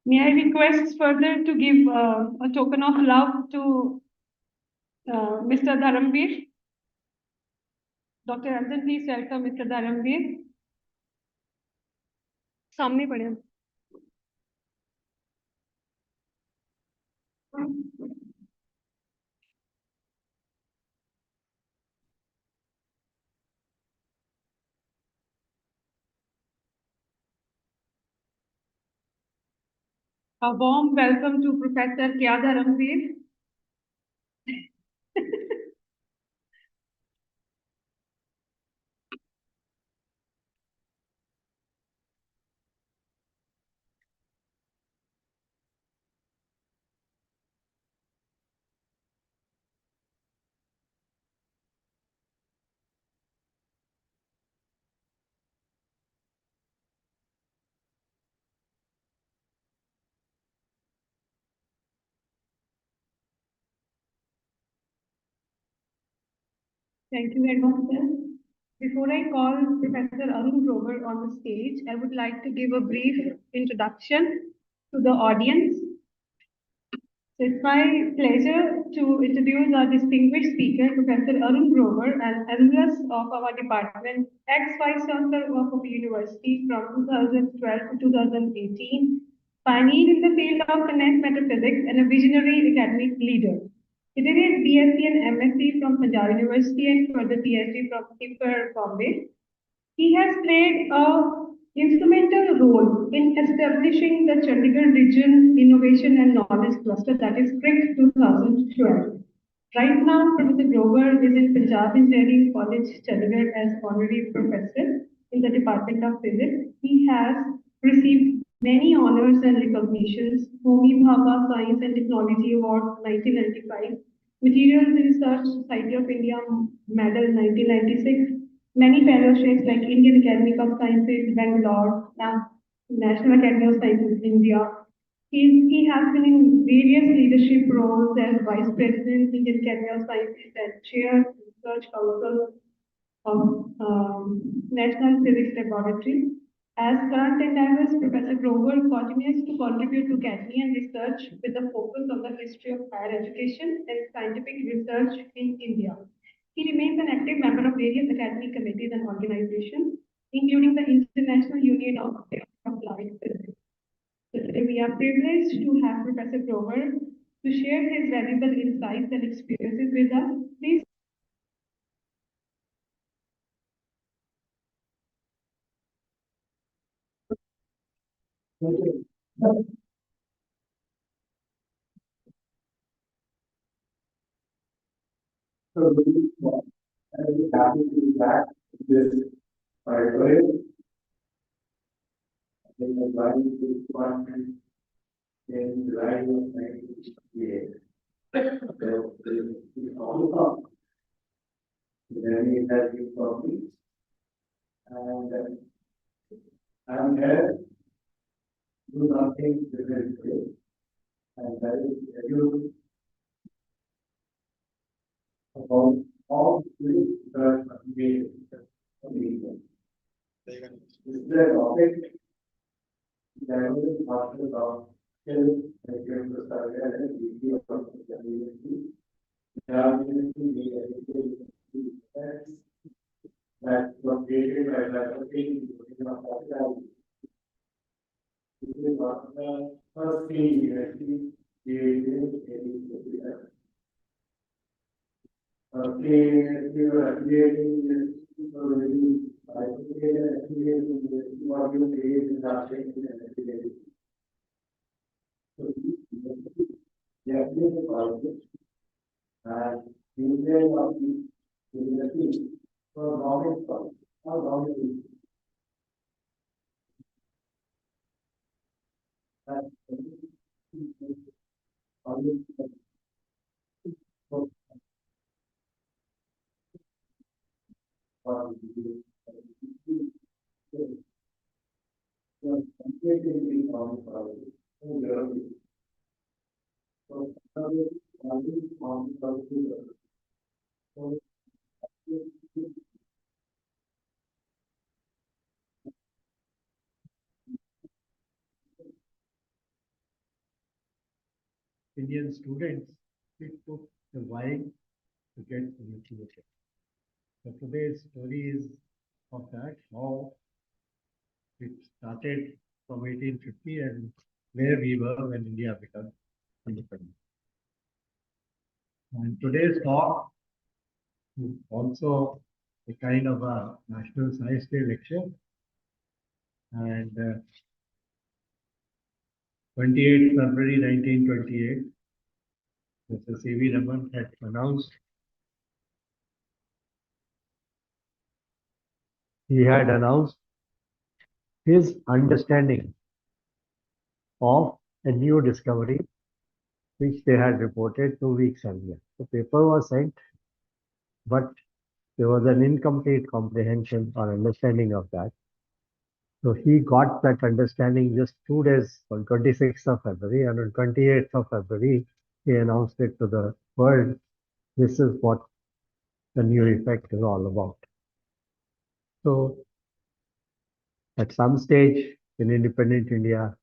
May I request further to give a token of love to Mr. Dharamveer? Dr. Ranjan, please welcome Mr. Dharamveer. सामने पड़े हैं. A warm welcome to Professor Kya Dharamveer. Thank you very much, sir. Before I call Professor Arun Grover on the stage, I would like to give a brief introduction to the audience. So it's my pleasure to introduce our distinguished speaker, Professor Arun Grover, an alumnus of our department, ex-Vice Chancellor of our university from 2012 to 2018, pioneer in the field of condensed matter physics and a visionary academic leader. He did his BSc and MSc from Punjab University and further PhD from IPR, Bombay. He has played a instrumental role in establishing the Chandigarh Region Innovation and Knowledge Cluster, that is CRIC 2012. Right now, Professor Grover is in Punjab Engineering College, Chandigarh as honorary professor in the Department of Physics. He has received many honors and recognitions: Homi Bhabha Science and Technology Award 1995, Materials Research Society of India Medal 1996, many fellowships like Indian Academy of Sciences, Bangalore, National Academy of Sciences, India. He has been in various leadership roles as Vice President, Indian Academy of Sciences, and Chair, Research Council of National Physics Laboratory. As current endeavors, Professor Grover continues to contribute to academia and research with a focus on the history of higher education and scientific research in India. He remains an active member of various academic committees and organizations, including the International Union of Applied Physics. So today we are privileged to have Professor Grover to share his valuable insights and experiences with us. Please. So I'm happy to be back this Friday. In the line department in July of 1968. So it's all up. Then it has been published. And I'm here to do something different today. And that is tell you about all three research applications of the Indian. This is a topic that was master of skills and skills to study and degree of the university. That was created by the of capital. This is what the first thing university created in we were creating already I created what you create in our training. So they are created projects and usually of the university for government projects. How long is it? Indian students, it took a while to get initiated. So today's story is of that, how it started from 1850 and where we were when India became independent. And today's talk is also a kind of a National Science Day lecture. And 28th February 1928, Mr. C.V. Raman had announced his understanding of a new discovery which they had reported 2 weeks earlier. The paper was sent, but there was an incomplete comprehension or understanding of that. So he got that understanding just 2 days on 26th of February, and on 28th of February, he announced it to the world. This is what the new effect is all about. So at some stage in independent India,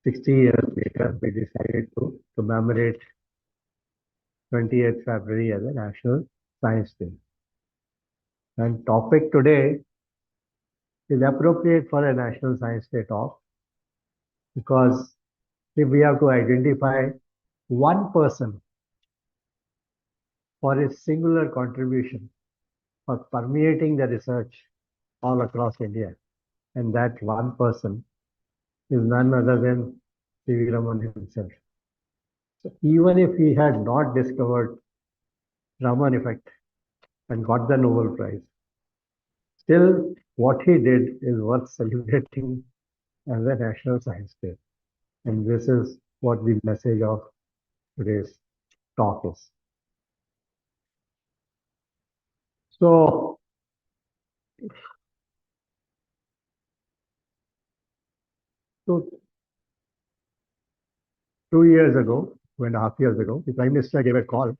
60 years later, we decided to commemorate 28th February as a National Science Day. And topic today is appropriate for a National Science Day talk because if we have to identify one person for his singular contribution for permeating the research all across India, and that one person is none other than C.V. Raman himself. So even if he had not discovered Raman effect and got the Nobel Prize, still what he did is worth celebrating as a National Science Day. And this is what the message of today's talk is. So, so 2 years ago, 2.5 years ago, the Prime Minister gave a call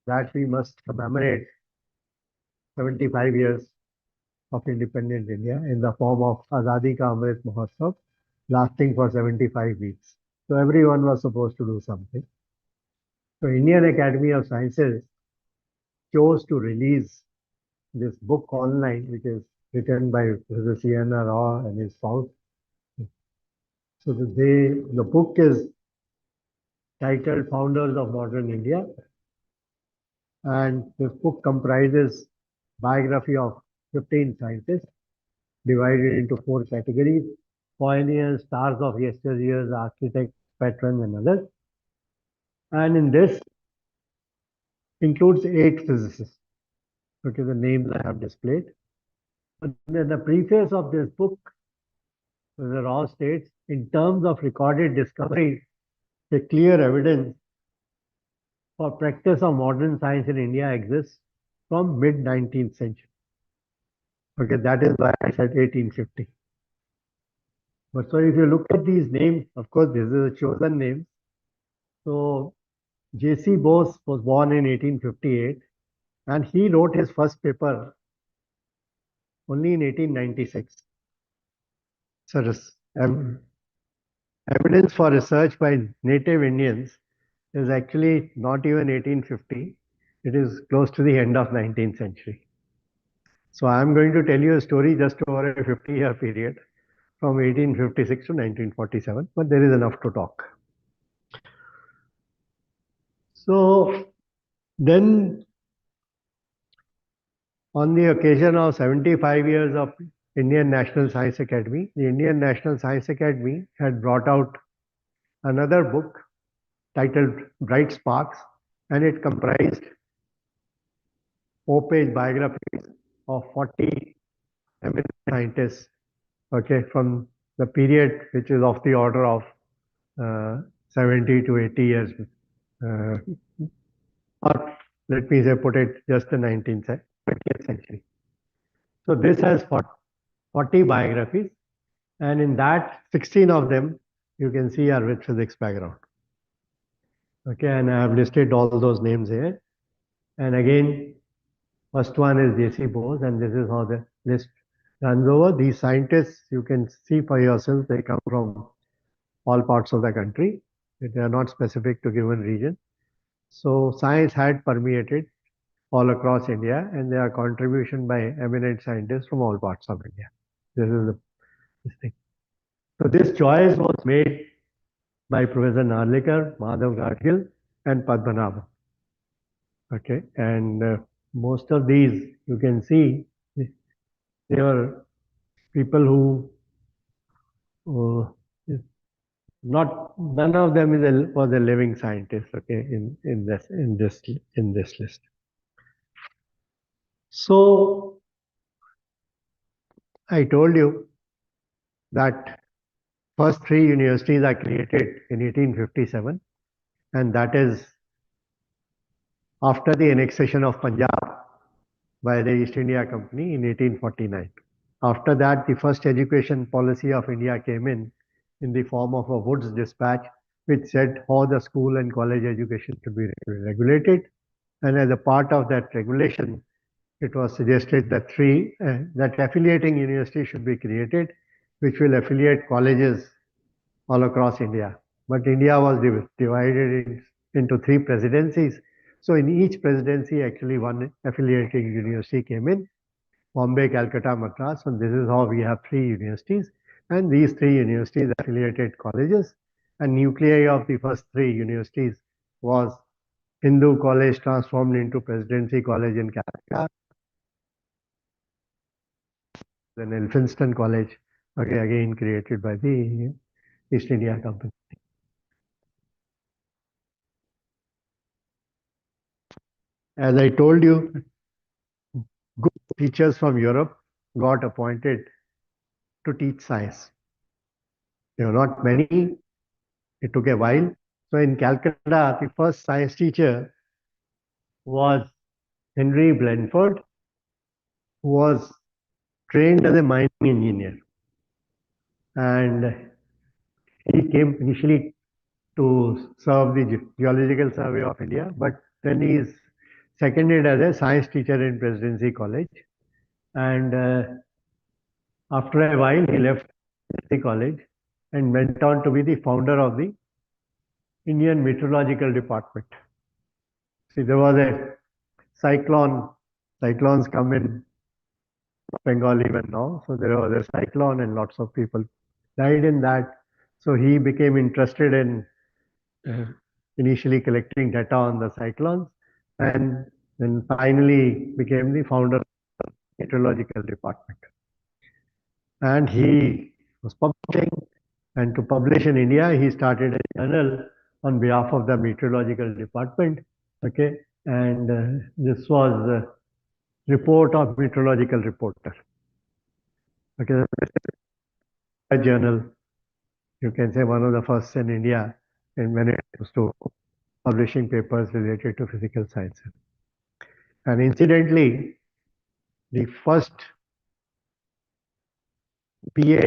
that we must commemorate 75 years of independent India in the form of Azadi Ka Amrit Mahotsav, lasting for 75 weeks. So everyone was supposed to do something. So Indian Academy of Sciences chose to release this book online, which is written by Professor C.N.R. Rao and his spouse. So the book is titled Founders of Modern India. And this book comprises biography of 15 scientists divided into 4 categories: pioneers, stars of yesteryears, architects, patrons, and others. And in this includes 8 physicists. Okay, the names I have displayed. But in the preface of this book, the Raw states, in terms of recorded discoveries, the clear evidence for practice of modern science in India exists from mid-19th century. Okay, that is why I said 1850. But so if you look at these names, of course, this is a chosen name. So J.C. Bose was born in 1858, and he wrote his first paper only in 1896. So evidence for research by native Indians is actually not even 1850. It is close to the end of 19th century. So I'm going to tell you a story just over a 50-year period from 1856 to 1947, but there is enough to talk. So then, on the occasion of 75 years of Indian National Science Academy, the Indian National Science Academy had brought out another book titled Bright Sparks, and it comprised 4-page biographies of 40 eminent scientists, okay, from the period which is of the order of 70 to 80 years, or let me say, put it just the 20th century. So this has 40 biographies, and in that, 16 of them you can see are with physics background. Okay, and I have listed all those names here. And again, first one is J.C. Bose, and this is how the list runs over. These scientists, you can see for yourself, they come from all parts of the country. They are not specific to given region. So science had permeated all across India, and there are contribution by eminent scientists from all parts of India. This thing. So this choice was made by Professor Narlikar, Madhav Gadgil, and Padmanabhan. Okay, and most of these you can see they were people who not none of them was a living scientist. Okay, in this list. So I told you that first three universities are created in 1857, and that is after the annexation of Punjab by the East India Company in 1849. After that, the first education policy of India came in the form of a Woods dispatch, which said how the school and college education should be regulated. And as a part of that regulation, it was suggested that that affiliating universities should be created, which will affiliate colleges all across India. But India was divided into three presidencies. So in each presidency, actually one affiliating university came in, Bombay, Calcutta, Madras, and this is how we have three universities. And these three universities affiliated colleges. And nuclei of the first three universities was Hindu College transformed into Presidency College in Calcutta, then Elphinstone College, okay, again created by the East India Company. As I told you, good teachers from Europe got appointed to teach science. There were not many, it took a while. So in Calcutta, the first science teacher was Henry Blandford, who was trained as a mining engineer. And he came initially to serve the Geological Survey of India, but then he is seconded as a science teacher in Presidency College. And after a while, he left the college and went on to be the founder of the Indian Meteorological Department. See, there was a cyclone. Cyclones come in Bengal even now. So there was a cyclone and lots of people died in that. So he became interested in uh, initially collecting data on the cyclones and then finally became the founder of the meteorological department. And he was publishing, and to publish in India, he started a journal on behalf of the meteorological department. Okay, and this was Report of Meteorological Reporter. Okay, a journal, you can say one of the first in India, and when it comes to publishing papers related to physical sciences. And incidentally, the first PA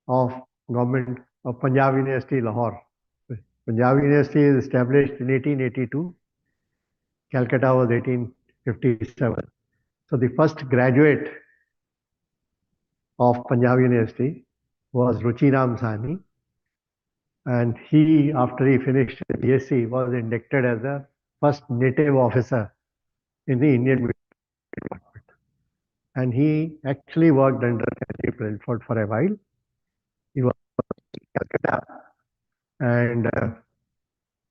of government of Punjab University, Lahore. Punjab University is established in 1882. Calcutta was 1857. So the first graduate of Punjab University was Ruchiram Sahni. And he, after he finished BSc, was inducted as the first native officer in the Indian Military Department. And he actually worked under Henry Brentford for a while. He was in Calcutta. And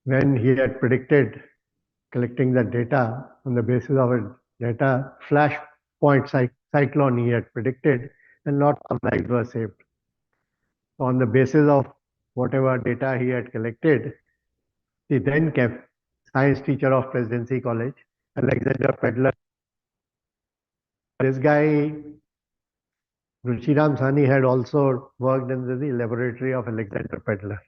when he had predicted collecting the data on the basis of a data flashpoint cyclone he had predicted, and lots of lives were saved. So on the basis of whatever data he had collected, the then kept science teacher of Presidency College, Alexander Pedler. This guy, Ruchiram Sahni, had also worked in the laboratory of Alexander Pedler.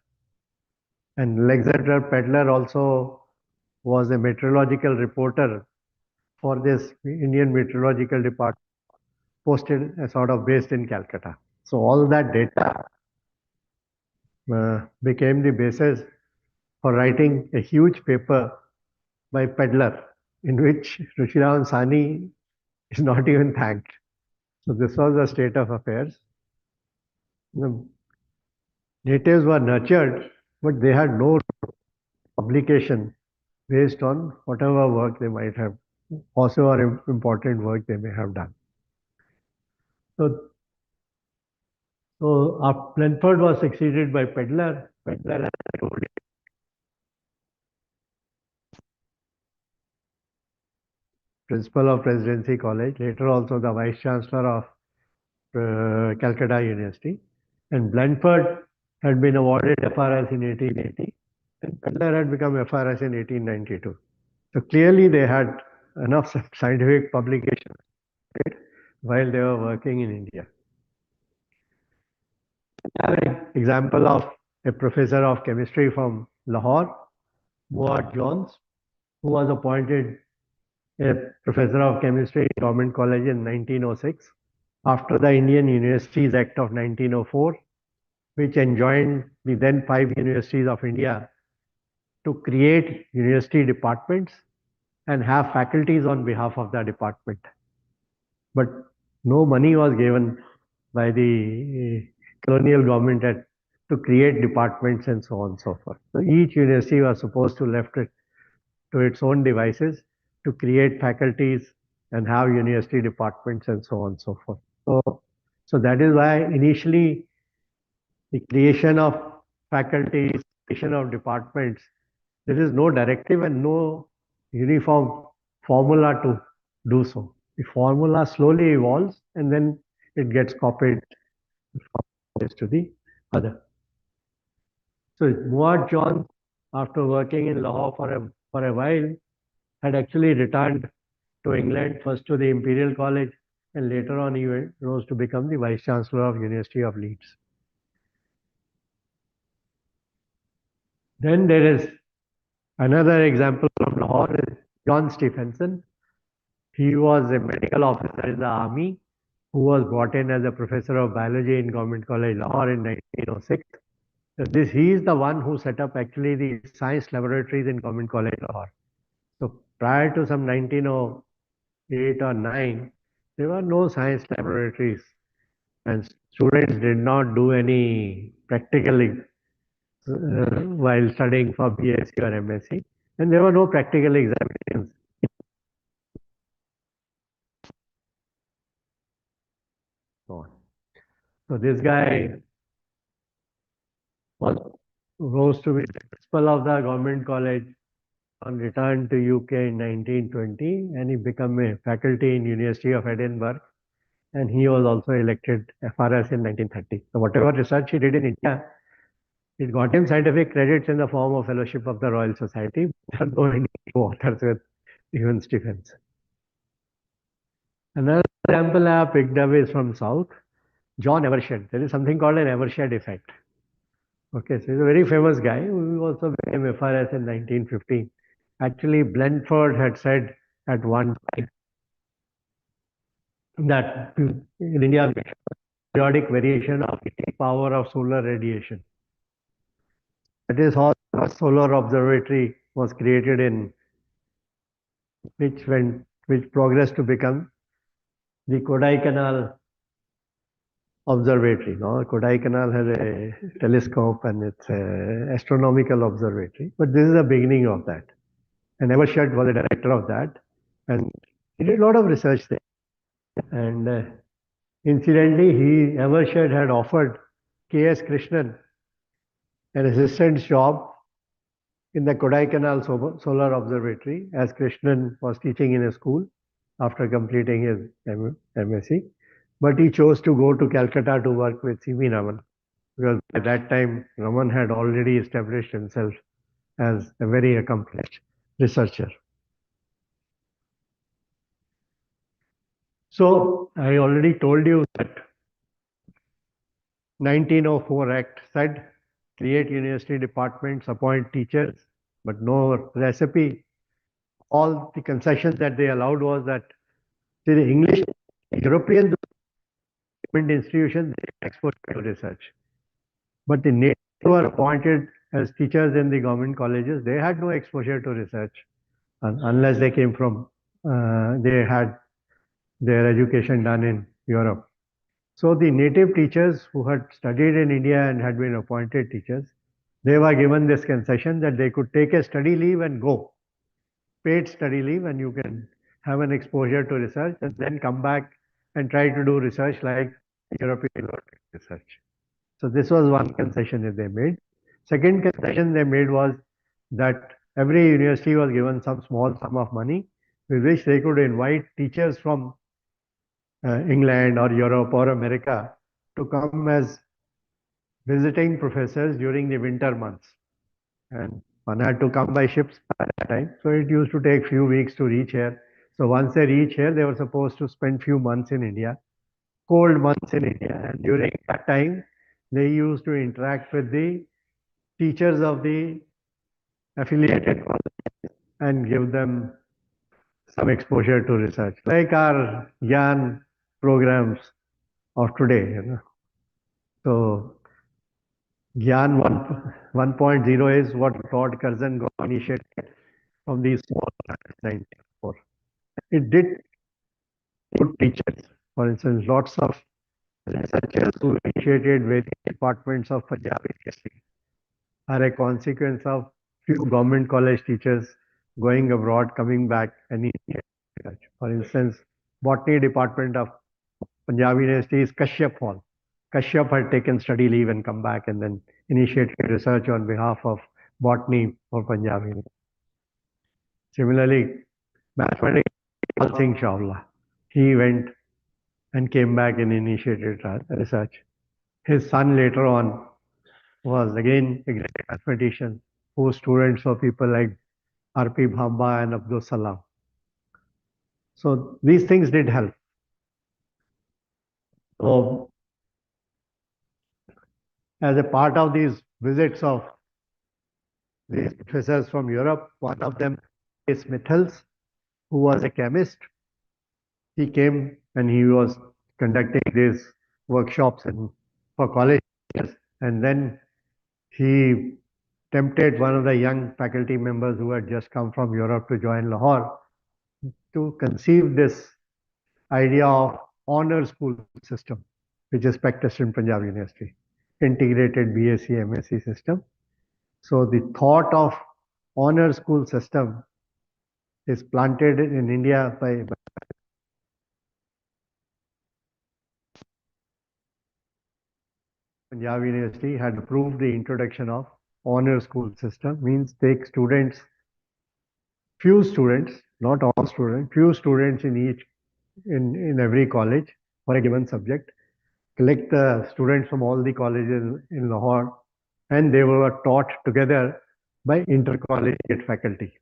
And Alexander Pedler also was a meteorological reporter for this Indian Meteorological Department, posted sort of based in Calcutta. So all that data became the basis for writing a huge paper by Pedler, in which Rushiram Sani is not even thanked. So this was the state of affairs. The natives were nurtured but they had no publication based on whatever work they might have, whatever important work they may have done. So, Blanford was succeeded by Pedler. Pedler, as I told you, principal of Presidency College, later also the Vice Chancellor of Calcutta University. And Blanford had been awarded FRS in 1880, and Pedler had become FRS in 1892. So clearly they had enough scientific publications while they were working in India. An example of a professor of chemistry from Lahore, Muad Jones, who was appointed a professor of chemistry in Government College in 1906 after the Indian Universities Act of 1904, which enjoined the then 5 universities of India to create university departments and have faculties on behalf of the department. But no money was given by the colonial government to create departments and so on and so forth. So each university was supposed to left it to its own devices to create faculties and have university departments and so on and so forth. So that is why initially the creation of faculties, creation of departments, there is no directive and no uniform formula to do so. The formula slowly evolves and then it gets copied from this to the other. So Muad John, after working in Lahore for a while, had actually returned to England, first to the Imperial College, and later on he rose to become the Vice Chancellor of University of Leeds. Then there is another example from Lahore, is John Stephenson. He was a medical officer in the army who was brought in as a professor of biology in Government College Lahore in 1906. He is the one who set up actually the science laboratories in Government College Lahore. So prior to some 1908 or 9, there were no science laboratories and students did not do any practically while studying for BSc or MSc, and there were no practical examinations. So this guy rose to be the principal of the government college on return to UK in 1920, and he became a faculty in University of Edinburgh, and he was also elected FRS in 1930. So whatever research he did in India, it got him scientific credits in the form of Fellowship of the Royal Society. There are no Indian authors with even Stephens. Another example I have picked up is from South, John Evershed. There is something called an Evershed effect. Okay, so he's a very famous guy who also became FRS in 1915. Actually, Blanford had said at one time that in India, periodic variation of the power of solar radiation. That is how a solar observatory was created in which progressed to become the Kodaikanal Observatory. Now, Kodaikanal has a telescope and it's an astronomical observatory, but this is the beginning of that. And Evershed was the director of that, and he did a lot of research there. And incidentally, Evershed had offered K.S. Krishnan an assistant's job in the Kodaikanal Solar Observatory as Krishnan was teaching in a school after completing his MSc. But he chose to go to Calcutta to work with C.V. Raman, because by that time Raman had already established himself as a very accomplished researcher. So I already told you that 1904 Act said create university departments, appoint teachers, but no recipe. All the concessions that they allowed was that the English, European institutions export to research. But the natives who were appointed as teachers in the government colleges, they had no exposure to research unless they came from, they had their education done in Europe. So the native teachers who had studied in India and had been appointed teachers, they were given this concession that they could take a study leave and go, paid study leave, and you can have an exposure to research and then come back and try to do research like European research. So this was one concession that they made. Second concession they made was that every university was given some small sum of money with which they could invite teachers from England or Europe or America to come as visiting professors during the winter months. And one had to come by ships at that time. So it used to take few weeks to reach here. So once they reach here, they were supposed to spend few months in India, cold months in India. And during that time, they used to interact with the teachers of the affiliated colleges and give them some exposure to research, like our Gyan programs of today. So Gyan 1.0 is what Lord Curzon got initiated from these small planets 94. It did good teachers. For instance, lots of researchers who initiated various departments of Punjabi history are a consequence of few government college teachers going abroad, coming back and initiating research. For instance, botany department of Punjab University is Kashyap Hall. Kashyap had taken study leave and come back and then initiated research on behalf of botany for Punjab University. Similarly, mathematics, Pal Singh Chawla, he went and came back and initiated research. His son later on was again a great mathematician whose students were people like R.P. Bhamba and Abdul Salam. So these things did help. So as a part of these visits of these professors from Europe, one of them is Smithels, who was a chemist. He came and he was conducting these workshops for college years. And then he tempted one of the young faculty members who had just come from Europe to join Lahore to conceive this idea of honor school system, which is practiced in Punjab University, integrated BSc, MSc system. So the thought of honor school system is planted in India by Punjab University had approved the introduction of honor school system, means take students, few students, not all students, few students in every college for a given subject, collect the students from all the colleges in Lahore, and they were taught together by intercollegiate faculty.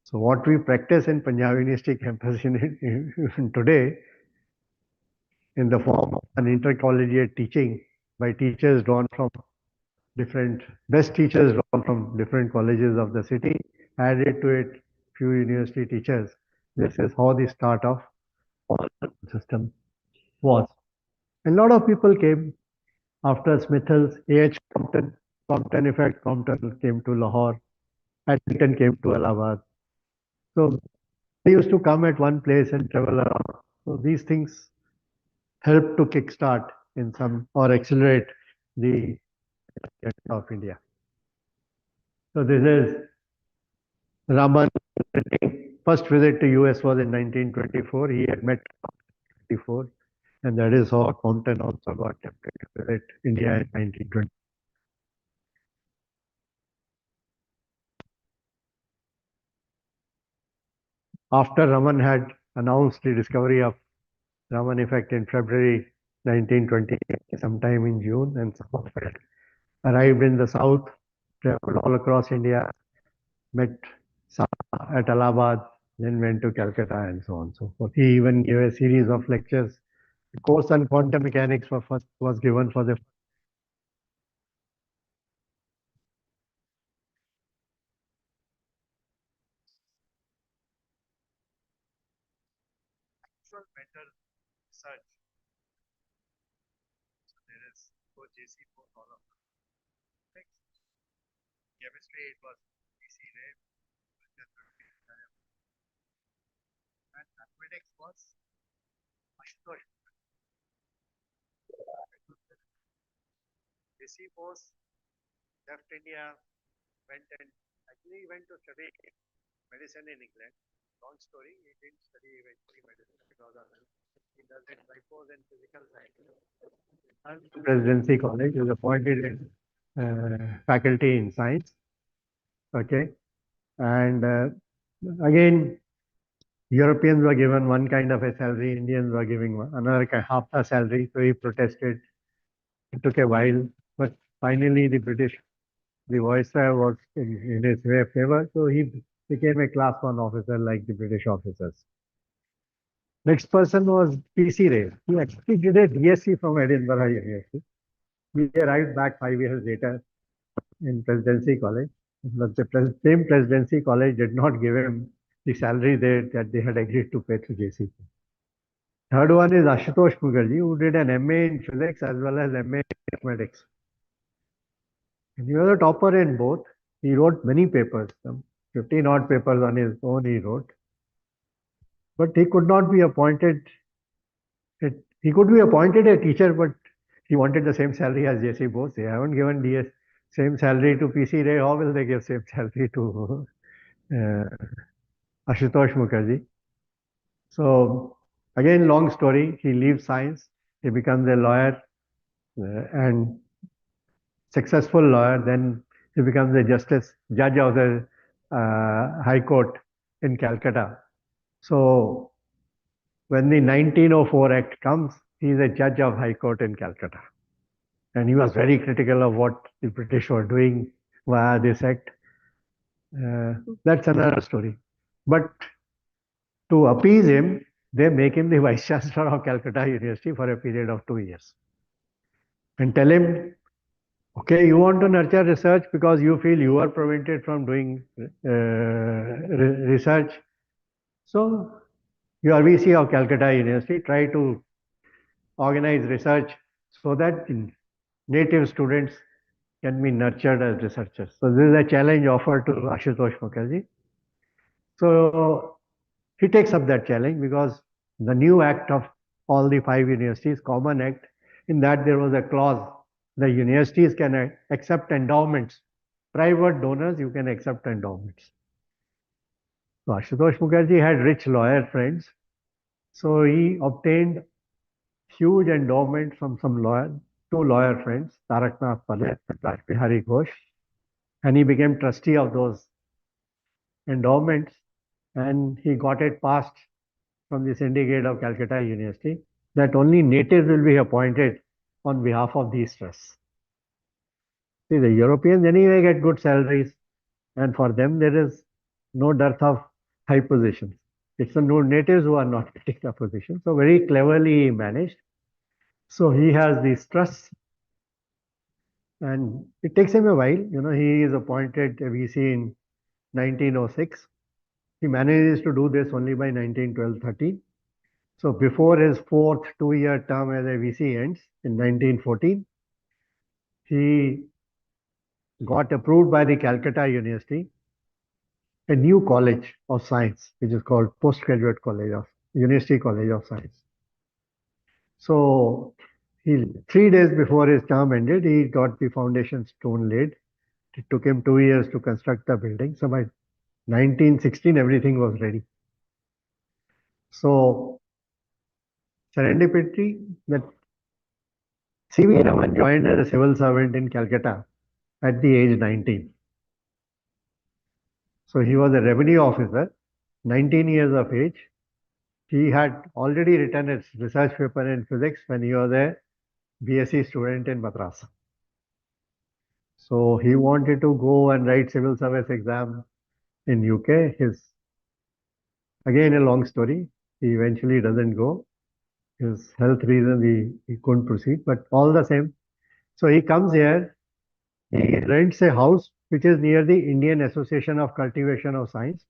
So what we practice in Punjab University campus in today in the form of an intercollegiate teaching by teachers drawn from different, best teachers drawn from different colleges of the city, added to it few university teachers. This is how the start of all system was. And a lot of people came after Smithers, A.H. Compton effect, Compton came to Lahore, Addington came to Allahabad. So they used to come at one place and travel around. So these things help to kickstart in some or accelerate the of India. So this is Raman. First visit to US was in 1924. He had met 24, and that is how Compton also got tempted to visit India in 1920. After Raman had announced the discovery of Raman effect in February 1920, sometime in June, and some of it arrived in the south, traveled all across India, met at Allahabad, then went to Calcutta and so on and so forth. He even gave a series of lectures. The course on quantum mechanics was given for the actual matter research. So there is for JC for all of them. Chemistry, it was PC Ray, and mathematics was Ashutosh. JC was left India, actually went to study medicine in England. Long story, he didn't study eventually medicine because of health. He does it by force in physical science. And Presidency College is appointed in faculty in science. Okay, and again, Europeans were given one kind of a salary, Indians were giving another half the salary. So he protested. It took a while, but finally the Viceroy was in his favor, so he became a class one officer like the British officers. Next person was P.C. Ray. He actually did a DSc from Edinburgh University. He arrived back 5 years later in Presidency College. But the same Presidency College did not give him the salary that they had agreed to pay to JC. Third one is Ashutosh Mukherjee, who did an MA in physics as well as MA in mathematics. And he was a topper in both. He wrote many papers, some 15 odd papers on his own he wrote. But he could not be appointed. He could be appointed a teacher, but he wanted the same salary as J.C. Bose. They haven't given DS same salary to P.C. Ray. How will they give same salary to Ashutosh Mukherjee? So again, long story. He leaves science. He becomes a lawyer and successful lawyer. Then he becomes a judge of the High Court in Calcutta. So when the 1904 Act comes, he is a judge of High Court in Calcutta. And he was very critical of what the British were doing via this act. That's another story. But to appease him, they make him the Vice Chancellor of Calcutta University for a period of 2 years. And tell him, okay, you want to nurture research because you feel you are prevented from doing research. So you are VC of Calcutta University, try to organize research so that native students can be nurtured as researchers. So this is a challenge offered to Ashutosh Mukherjee. So he takes up that challenge because the new act of all the 5 universities, Common Act, in that there was a clause, the universities can accept endowments. Private donors, you can accept endowments. So Ashutosh Mukherjee had rich lawyer friends. So he obtained huge endowment from some two lawyer friends, Taraknath Paley and Raj Bihari Ghosh, and he became trustee of those endowments, and he got it passed from the syndicate of Calcutta University that only natives will be appointed on behalf of these trusts. See, the Europeans anyway get good salaries, and for them there is no dearth of high positions. It's the natives who are not getting the position. So very cleverly managed. So he has these trusts, and it takes him a while. You know, he is appointed a VC in 1906. He manages to do this only by 1912-13. So before his fourth 2-year term as a VC ends in 1914, he got approved by the Calcutta University, a new college of science, which is called Postgraduate College of University College of Science. So 3 days before his term ended, he got the foundation stone laid. It took him 2 years to construct the building. So by 1916, everything was ready. So serendipity that C.V. Raman joined as a civil servant in Calcutta at the age 19. So he was a revenue officer, 19 years of age. He had already written his research paper in physics when he was a BSc student in Madras. So he wanted to go and write civil service exam in UK. Again, a long story. He eventually doesn't go. His health reason, he couldn't proceed, but all the same. So he comes here, he rents a house which is near the Indian Association of Cultivation of Science,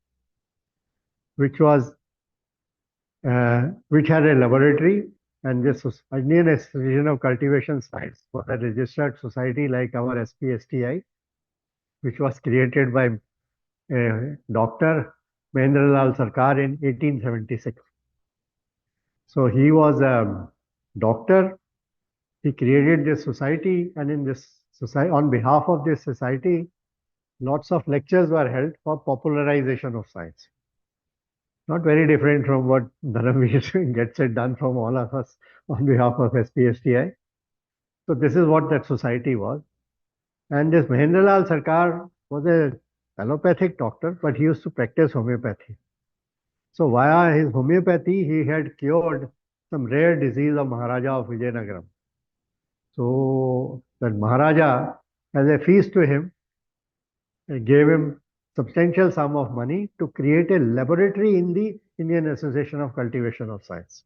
which had a laboratory, and this Indian Association of Cultivation Science was a registered society like our SPSTI, which was created by Dr. Mahendralal Sarkar in 1876. So he was a doctor. He created this society, and in this On behalf of this society, lots of lectures were held for popularization of science. Not very different from what Dharamveer gets it done from all of us on behalf of SPSTI. So this is what that society was. And this Mahendralal Sarkar was a allopathic doctor, but he used to practice homeopathy. So via his homeopathy, he had cured some rare disease of Maharaja of Vijayanagaram. So that Maharaja, as a feast to him, gave him substantial sum of money to create a laboratory in the Indian Association of Cultivation of Science.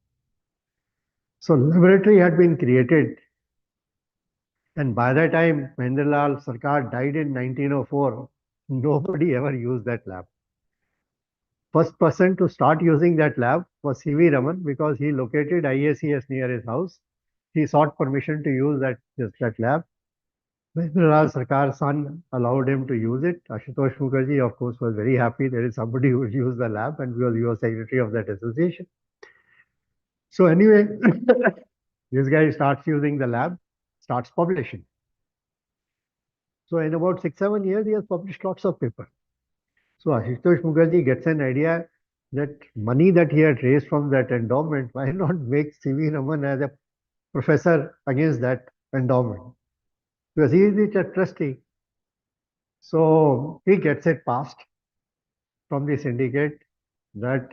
So laboratory had been created, and by the time Mahendralal Sarkar died in 1904, nobody ever used that lab. First person to start using that lab was C.V. Raman because he located IACS near his house. He sought permission to use that lab. Mahendralal Sarkar's son allowed him to use it. Ashutosh Mukherjee, of course, was very happy there is somebody who will use the lab, and because he was secretary of that association. So anyway, this guy starts using the lab, starts publishing. So in about 6-7 years, he has published lots of papers. So Ashutosh Mukherjee gets an idea that money that he had raised from that endowment, why not make C.V. Raman as a professor against that endowment? Because he is the trustee. So he gets it passed from the syndicate that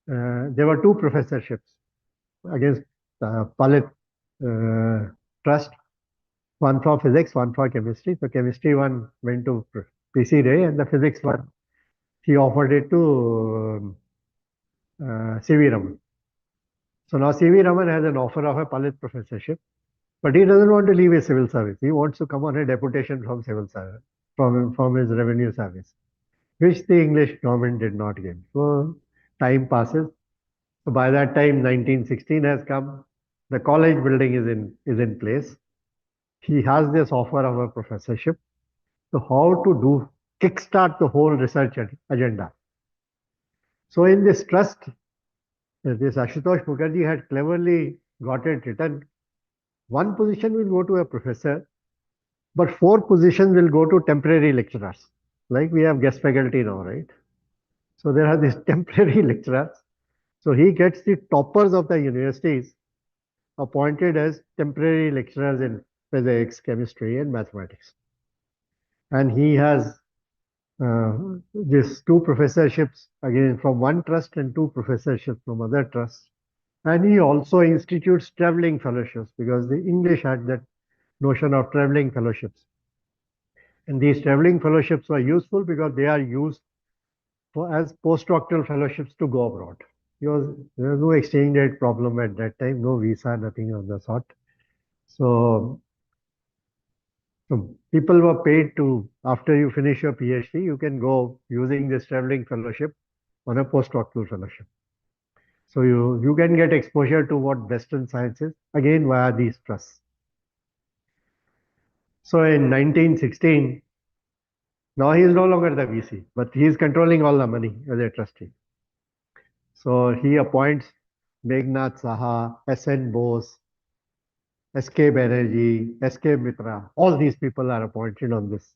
there were two professorships against Palit Trust, one for physics, one for chemistry. So chemistry one went to P.C. Ray, and the physics one, he offered it to C.V. Raman. So now C.V. Raman has an offer of a Palit professorship, but he doesn't want to leave his civil service. He wants to come on a deputation from civil service, from his revenue service, which the English government did not give. So time passes. So by that time, 1916 has come. The college building is in place. He has this offer of a professorship. So how to kickstart the whole research agenda? So in this trust, this Ashutosh Mukherjee had cleverly got it written. One position will go to a professor, but 4 positions will go to temporary lecturers. Like we have guest faculty now, right? So there are these temporary lecturers. So he gets the toppers of the universities appointed as temporary lecturers in physics, chemistry, and mathematics. And he has these 2 professorships again from one trust and 2 professorships from other trusts. And he also institutes traveling fellowships because the English had that notion of traveling fellowships. And these traveling fellowships were useful because they are used as postdoctoral fellowships to go abroad. Because there was no exchange rate problem at that time, no visa, nothing of the sort. So people were paid to, after you finish your PhD, you can go using this traveling fellowship on a postdoctoral fellowship. So you can get exposure to what Western science is, again via these trusts. So in 1916, now he is no longer the VC, but he is controlling all the money as a trustee. So he appoints Meghnad Saha, S.N. Bose, S.K. Banerjee, S.K. Mitra. All these people are appointed on this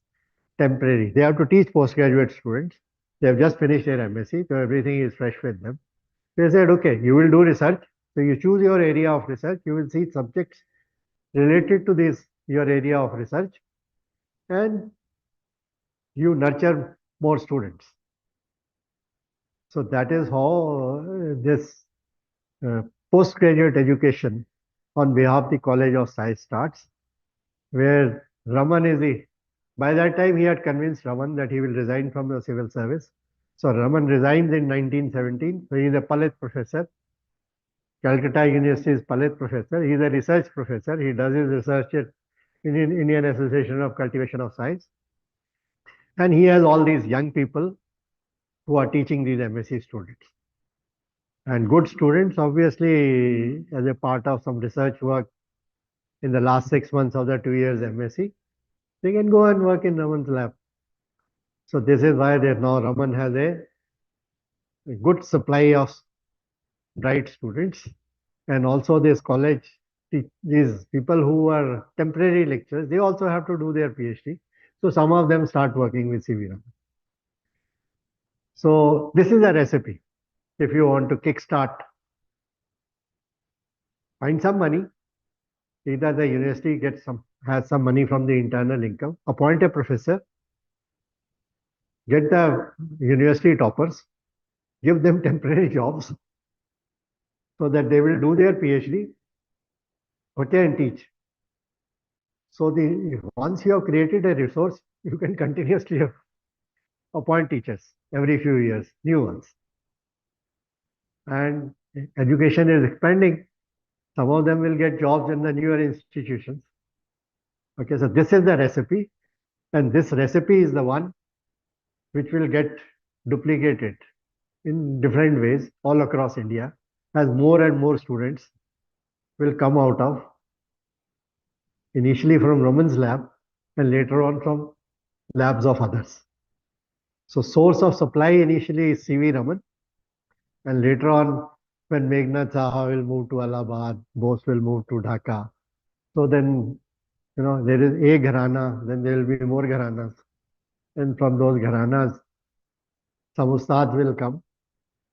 temporary. They have to teach postgraduate students. They have just finished their MSc, so everything is fresh with them. They said, okay, you will do research. So you choose your area of research. You will see subjects related to this, your area of research, and you nurture more students. So that is how this postgraduate education on behalf of the College of Science starts, where Raman is by that time he had convinced Raman that he will resign from the civil service. So Raman resigns in 1917. So he is a Palit professor. Calcutta University's Palit professor. He is a research professor. He does his research at Indian Association of Cultivation of Science. And he has all these young people who are teaching these MSc students. And good students, obviously, as a part of some research work in the last 6 months of the 2 years MSc, they can go and work in Raman's lab. So this is why now Raman has a good supply of bright students. And also this college these people who are temporary lecturers, they also have to do their PhD. So some of them start working with CV Raman. So this is a recipe. If you want to kickstart, find some money. Either the university has some money from the internal income, appoint a professor, get the university toppers, give them temporary jobs so that they will do their PhD, okay, and teach. So once you have created a resource, you can continuously appoint teachers every few years, new ones. And education is expanding. Some of them will get jobs in the newer institutions. Okay, so this is the recipe, and this recipe is the one which will get duplicated in different ways all across India as more and more students will come out of initially from Raman's lab and later on from labs of others. So source of supply initially is CV Raman, and later on when Meghnad Saha will move to Allahabad, Bose will move to Dhaka. So then, there is a gharana, then there will be more gharanas. And from those gharanas, some ustads will come,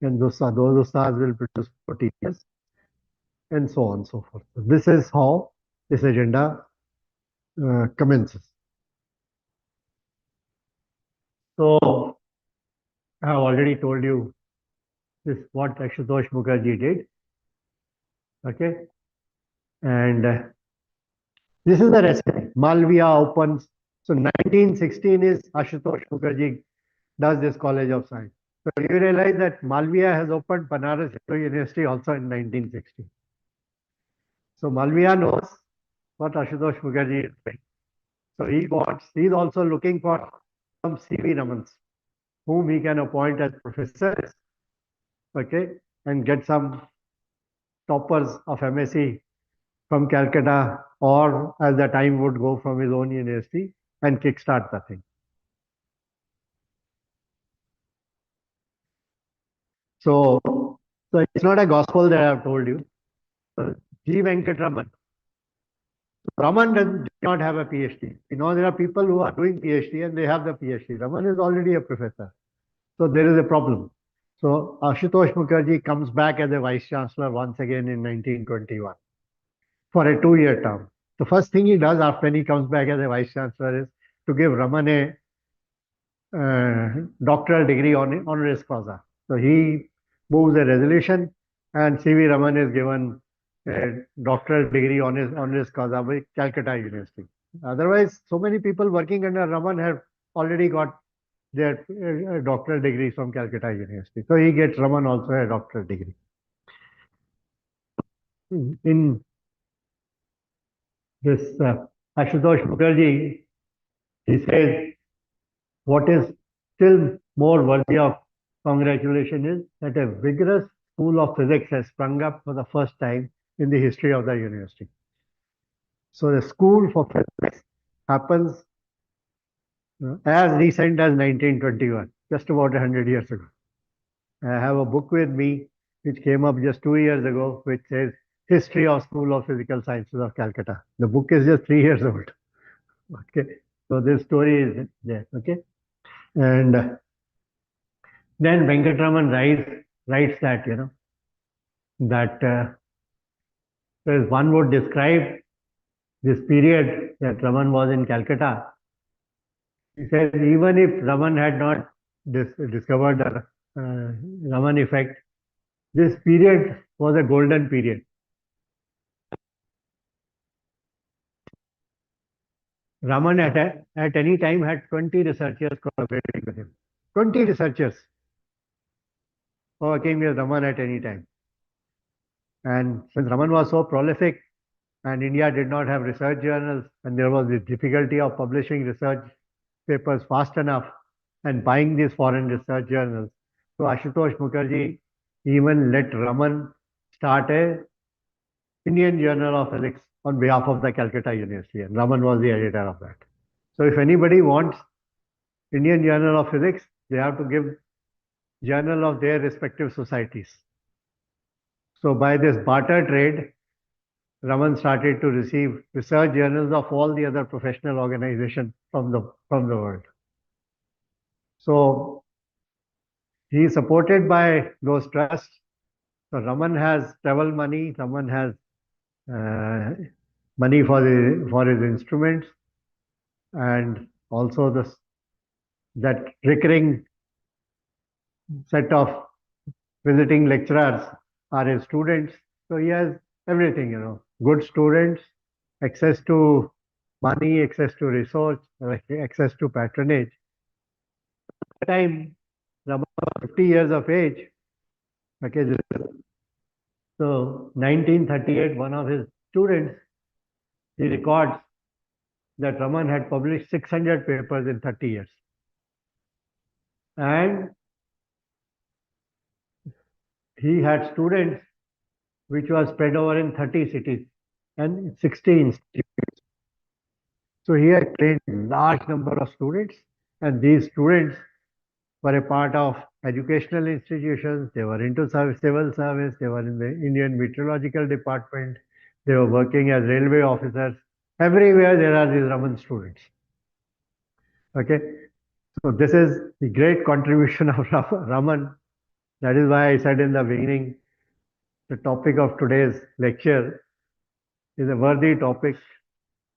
and those ustads will produce for teachers, and so on and so forth. So this is how this agenda commences. So I have already told you this what Ashutosh Mukherjee did. Okay, and this is the recipe. Malviya opens. So 1916 is Ashutosh Mukherjee does this College of Science. So you realize that Malviya has opened Banaras Hindu University also in 1916. So Malviya knows what Ashutosh Mukherjee is doing. So he's also looking for some CV Ramans whom he can appoint as professors, okay, and get some toppers of MSc from Calcutta or as the time would go from his own university and kickstart the thing. So it's not a gospel that I have told you. G. Venkatraman. Raman did not have a PhD. There are people who are doing PhD and they have the PhD. Raman is already a professor. So there is a problem. So Ashutosh Mukherjee comes back as a vice chancellor once again in 1921 for a 2-year term. The first thing he does after he comes back as a vice chancellor is to give Raman a doctoral degree on honoris causa. So he moves a resolution and C.V. Raman is given a doctoral degree on his honoris causa by Calcutta University. Otherwise, so many people working under Raman have already got their doctoral degrees from Calcutta University. So he gets Raman also a doctoral degree. In this Ashutosh Mukherjee, he says, what is still more worthy of congratulation is that a vigorous school of physics has sprung up for the first time in the history of the university. So the school for physics happens as recent as 1921, just about 100 years ago. I have a book with me which came up just 2 years ago, which says History of School of Physical Sciences of Calcutta. The book is just 3 years old. Okay, so this story is there. Okay, and then Venkatraman writes that that as one would describe this period that Raman was in Calcutta. He says even if Raman had not discovered the Raman effect, this period was a golden period. Raman at any time had 20 researchers collaborating with him. 20 researchers working with Raman at any time. And since Raman was so prolific and India did not have research journals and there was the difficulty of publishing research papers fast enough and buying these foreign research journals, so Ashutosh Mukherjee even let Raman start a Indian Journal of Physics on behalf of the Calcutta University, and Raman was the editor of that. So if anybody wants Indian Journal of Physics, they have to give journal of their respective societies. So by this barter trade, Raman started to receive research journals of all the other professional organizations from the world. So he is supported by those trusts. So Raman has travel money. Raman has uh, money for his instruments, and also that recurring set of visiting lecturers are his students. So he has everything, good students, access to money, access to research, access to patronage. At the time, Raman was 50 years of age. Okay, so 1938, one of his students, he records that Raman had published 600 papers in 30 years. And he had students which was spread over in 30 cities and 60 institutes. So he had trained a large number of students, and these students were a part of educational institutions. They were into civil service. They were in the Indian Meteorological Department. They were working as railway officers. Everywhere there are these Raman students. Okay, so this is the great contribution of Raman. That is why I said in the beginning, the topic of today's lecture is a worthy topic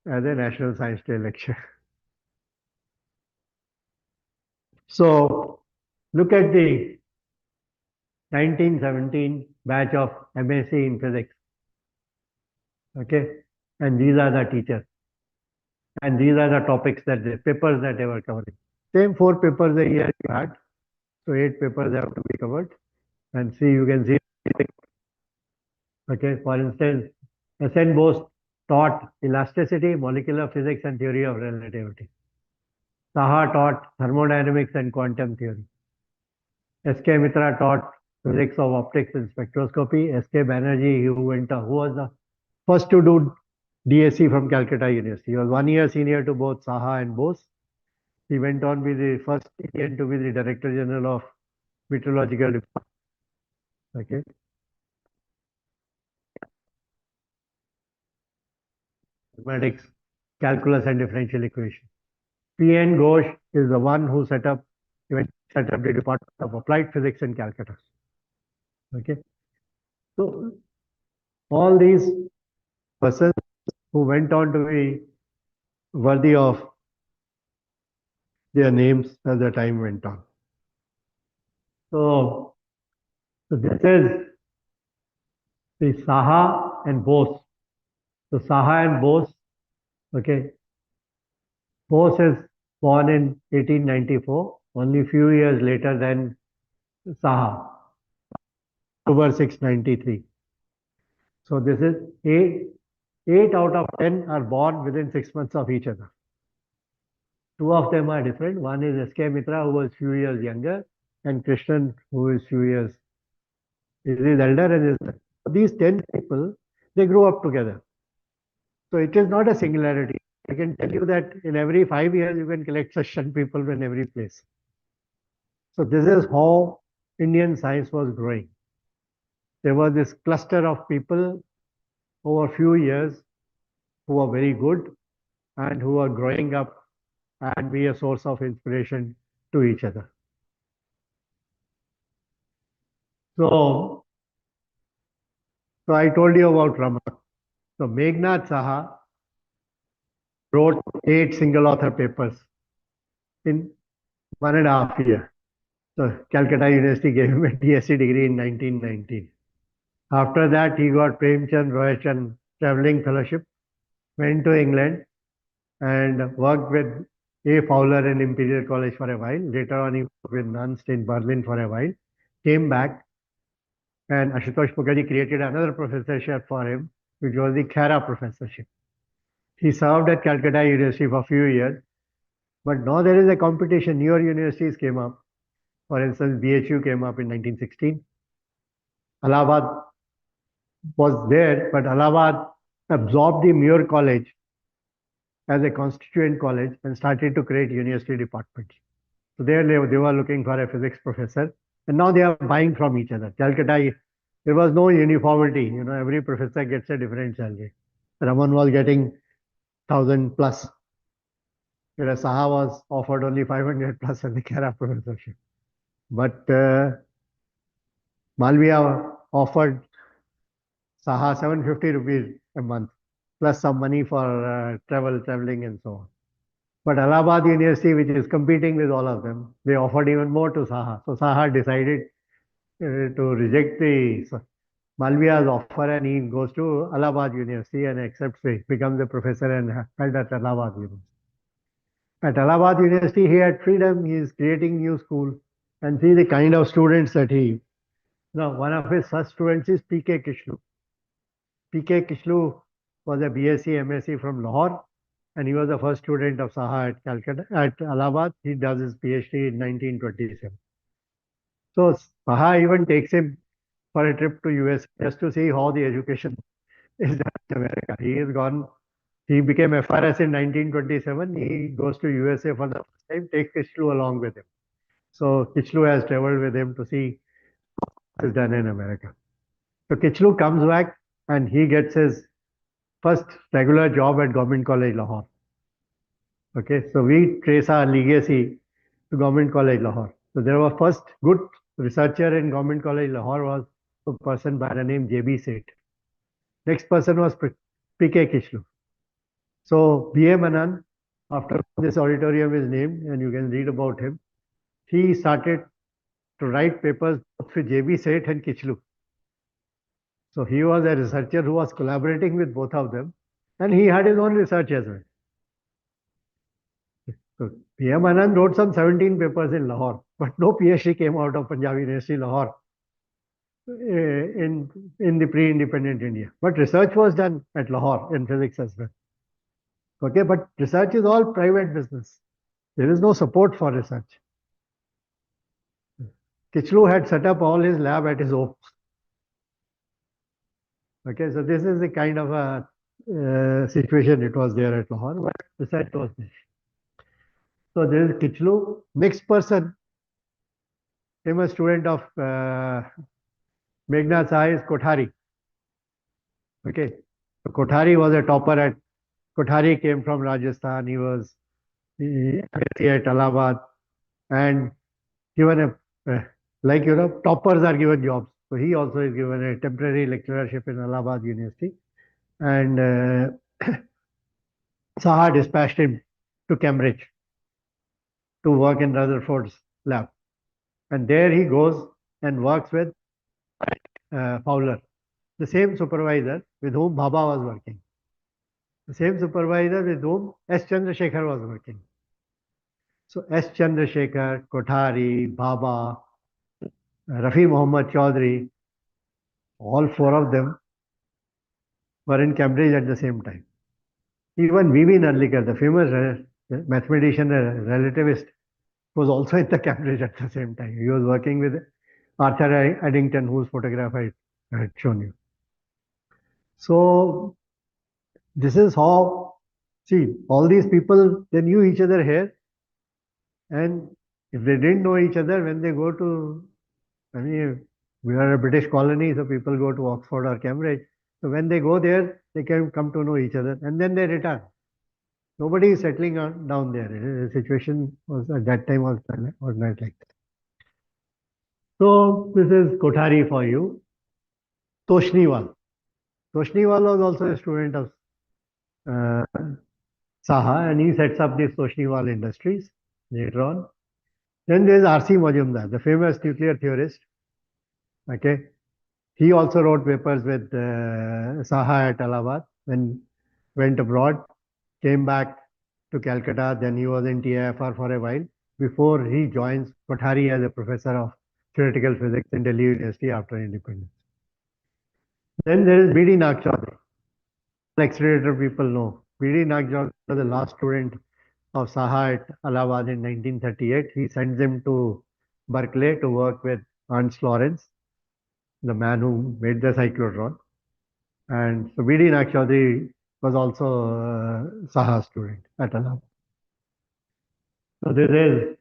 as a National Science Day lecture. So look at the 1917 batch of MSc in physics. Okay, and these are the teachers. And these are the topics that the papers that they were covering. Same 4 papers a year you had. So 8 papers have to be covered. And see, you can see. Okay, for instance, S.N. Bose taught elasticity, molecular physics, and theory of relativity. Saha taught thermodynamics and quantum theory. S.K. Mitra taught physics of optics and spectroscopy. S.K. Banerjee, who was the first to do DSc from Calcutta University. He was 1 year senior to both Saha and Bose. He went on to be the first Indian to be the Director General of Meteorological Department. Okay. Mathematics, calculus, and differential equation. P.N. Ghosh is the one who set up the Department of Applied Physics in Calcutta. Okay. So all these persons who went on to be worthy of their names as the time went on. So this is the Saha and Bose. So Saha and Bose, okay. Bose is born in 1894, only a few years later than Saha, October 693. So this is 8 out of 10 are born within 6 months of each other. 2 of them are different. One is S.K. Mitra, who was few years younger, and Krishnan, who is few years elder. And these 10 people, they grew up together. So it is not a singularity. I can tell you that in every 5 years, you can collect such people in every place. So this is how Indian science was growing. There was this cluster of people over a few years who were very good and who are growing up and be a source of inspiration to each other. So I told you about Raman. So Meghnad Saha wrote 8 single author papers in 1.5 years. So Calcutta University gave him a DSc degree in 1919. After that, he got Premchand Roychand traveling fellowship, went to England and worked with A. Fowler in Imperial College for a while. Later on, he worked with Nunst in Berlin for a while, came back, and Ashutosh Mukherjee created another professorship for him, which was the Khera professorship. He served at Calcutta University for a few years, but now there is a competition. Newer universities came up. For instance, BHU came up in 1916. Allahabad was there, but Allahabad absorbed the Muir College as a constituent college and started to create university departments. So there they were looking for a physics professor, and now they are buying from each other. Calcutta there was no uniformity. You know, every professor gets a different salary. Raman was getting 1,000 plus, whereas Saha was offered only 500 plus in the Kara professorship. But Malviya offered Saha 750 rupees a month, plus some money for traveling and so on. But Allahabad University, which is competing with all of them, they offered even more to Saha. So Saha decided to reject the Malviya's offer, and he goes to Allahabad University and accepts it, becomes a professor and held at Allahabad University. At Allahabad University, he had freedom. He is creating new school, and see the kind of students that he. Now, one of his first students is P.K. Kishlu. P.K. Kishlu was a BSc, MSc from Lahore, and he was the first student of Saha at Calcutta, at Allahabad. He does his PhD in 1927. So Saha even takes him for a trip to US just to see how the education is done in America. He has gone, he became FRS in 1927. He goes to USA for the first time, takes Kishlu along with him. So Kichlu has traveled with him to see what is done in America. So Kichlu comes back and he gets his first regular job at Government College Lahore. Okay, so we trace our legacy to Government College Lahore. So there was first good researcher in Government College Lahore was a person by the name J.B. Seth. Next person was P.K. Kishlu. So B.A. Manan, after this auditorium is named, and you can read about him, he started to write papers with J.B. Seth and Kishlu. So he was a researcher who was collaborating with both of them, and he had his own research as well. So P.M. Anand wrote some 17 papers in Lahore, but no PhD came out of Punjab University, Lahore, in the pre-independent India. But research was done at Lahore in physics as well. Okay, but research is all private business. There is no support for research. Kichlu had set up all his lab at his home. Okay, so this is the kind of a situation it was there at Lahore, but research was there. So there is Kichlu. Next person, famous student of Meghna Sai is Kothari. Okay, so Kothari was a topper at, Kothari came from Rajasthan. He was at Allahabad and given like you know, toppers are given jobs. So he also is given a temporary lecturership in Allahabad University. And Saha dispatched him to Cambridge to work in Rutherford's lab. And there he goes and works with Fowler, the same supervisor with whom Bhabha was working, the same supervisor with whom S. Chandrasekhar was working. So S. Chandrasekhar, Kothari, Bhabha, Rafi Muhammad Chaudhary, all four of them were in Cambridge at the same time. Even V.V. Narlikar, the famous mathematician, relativist, was also in the Cambridge at the same time. He was working with Arthur Eddington, whose photograph I had shown you. So this is how, see, all these people, they knew each other here. And if they didn't know each other, when they go to, I mean, we are a British colony, so people go to Oxford or Cambridge. So when they go there, they can come to know each other and then they return. Nobody is settling down there. The situation was at that time was not like that. So this is Kothari for you. Toshniwal. Toshniwal was also a student of Saha, and he sets up these Toshniwal Industries later on. Then there is R.C. Majumdar, the famous nuclear theorist. Okay, he also wrote papers with Saha at Allahabad, then went abroad, came back to Calcutta, then he was in TIFR for a while before he joins Kothari as a professor of theoretical physics in Delhi University after independence. Then there is B.D. Nag Chaudhary. Accelerator people know. B.D. Nag Chaudhary was the last student of Saha at Allahabad in 1938. He sends him to Berkeley to work with Ernst Lawrence, the man who made the cyclotron. And so B.D. Nag Chaudhary was also a Saha student at Allahabad. So this is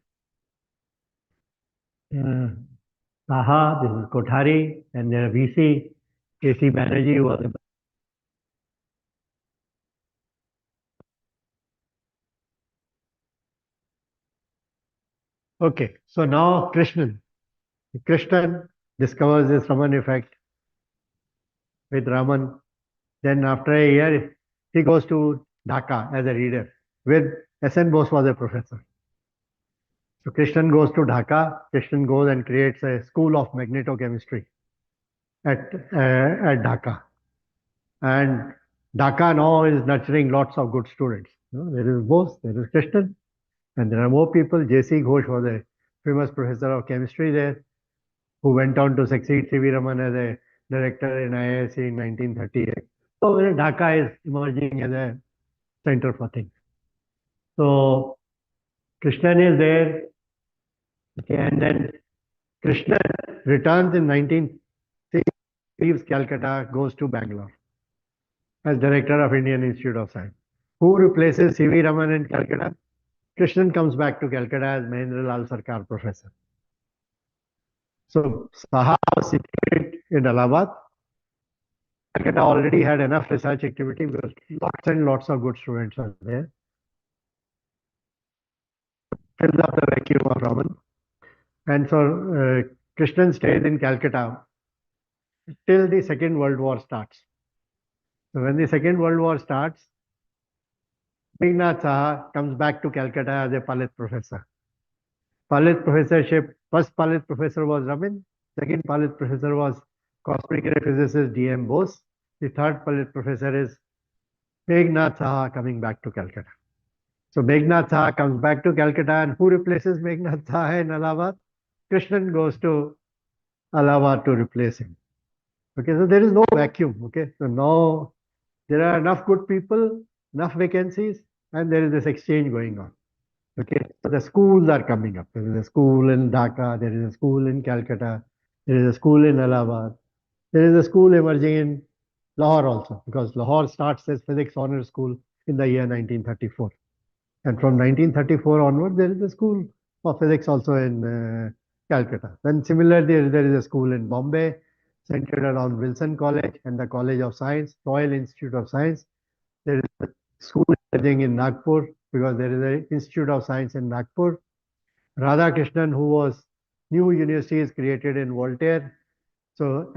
Saha, this is Kothari, and their VC, KC Banerjee was a okay. So now Krishnan. Krishnan discovers this Raman effect with Raman. Then after a year, he goes to Dhaka as a reader, where S.N. Bose was a professor. So Krishnan goes to Dhaka. Krishnan goes and creates a school of magnetochemistry at Dhaka. And Dhaka now is nurturing lots of good students. You know, there is Bose, there is Krishnan, and there are more people. J.C. Ghosh was a famous professor of chemistry there, who went on to succeed C.V. Raman as a director in IISc in 1938. So Dhaka is emerging as a center for things. So Krishnan is there, okay, and then Krishnan returns in 1960, leaves Calcutta, goes to Bangalore as director of Indian Institute of Science. Who replaces C.V. Raman in Calcutta? Krishnan comes back to Calcutta as Mahendra Lal Sarkar professor. So Saha was situated in Allahabad. Calcutta already had enough research activity because lots and lots of good students are there. Fills up the vacuum of Raman. And so Krishnan stays in Calcutta till the Second World War starts. So when the Second World War starts, Meghnad Saha comes back to Calcutta as a Palit professor. Palit professorship, first Palit professor was Raman, second Palit professor was cosmic ray physicist D.M. Bose. The third Palit professor is Meghnad Saha coming back to Calcutta. So Meghnad Saha comes back to Calcutta, and who replaces Meghnad Saha in Allahabad? Krishnan goes to Allahabad to replace him. Okay, so there is no vacuum. Okay, so now there are enough good people, enough vacancies, and there is this exchange going on. Okay, so the schools are coming up. There is a school in Dhaka, there is a school in Calcutta, there is a school in Allahabad, there is a school emerging in Lahore also, because Lahore starts as physics honors school in the year 1934. And from 1934 onward, there is a school of physics also in Calcutta. Then similarly, there is a school in Bombay, centered around Wilson College and the College of Science, Royal Institute of Science. There is a school emerging in Nagpur, because there is an Institute of Science in Nagpur. Radhakrishnan, who was new universities created in Voltaire. So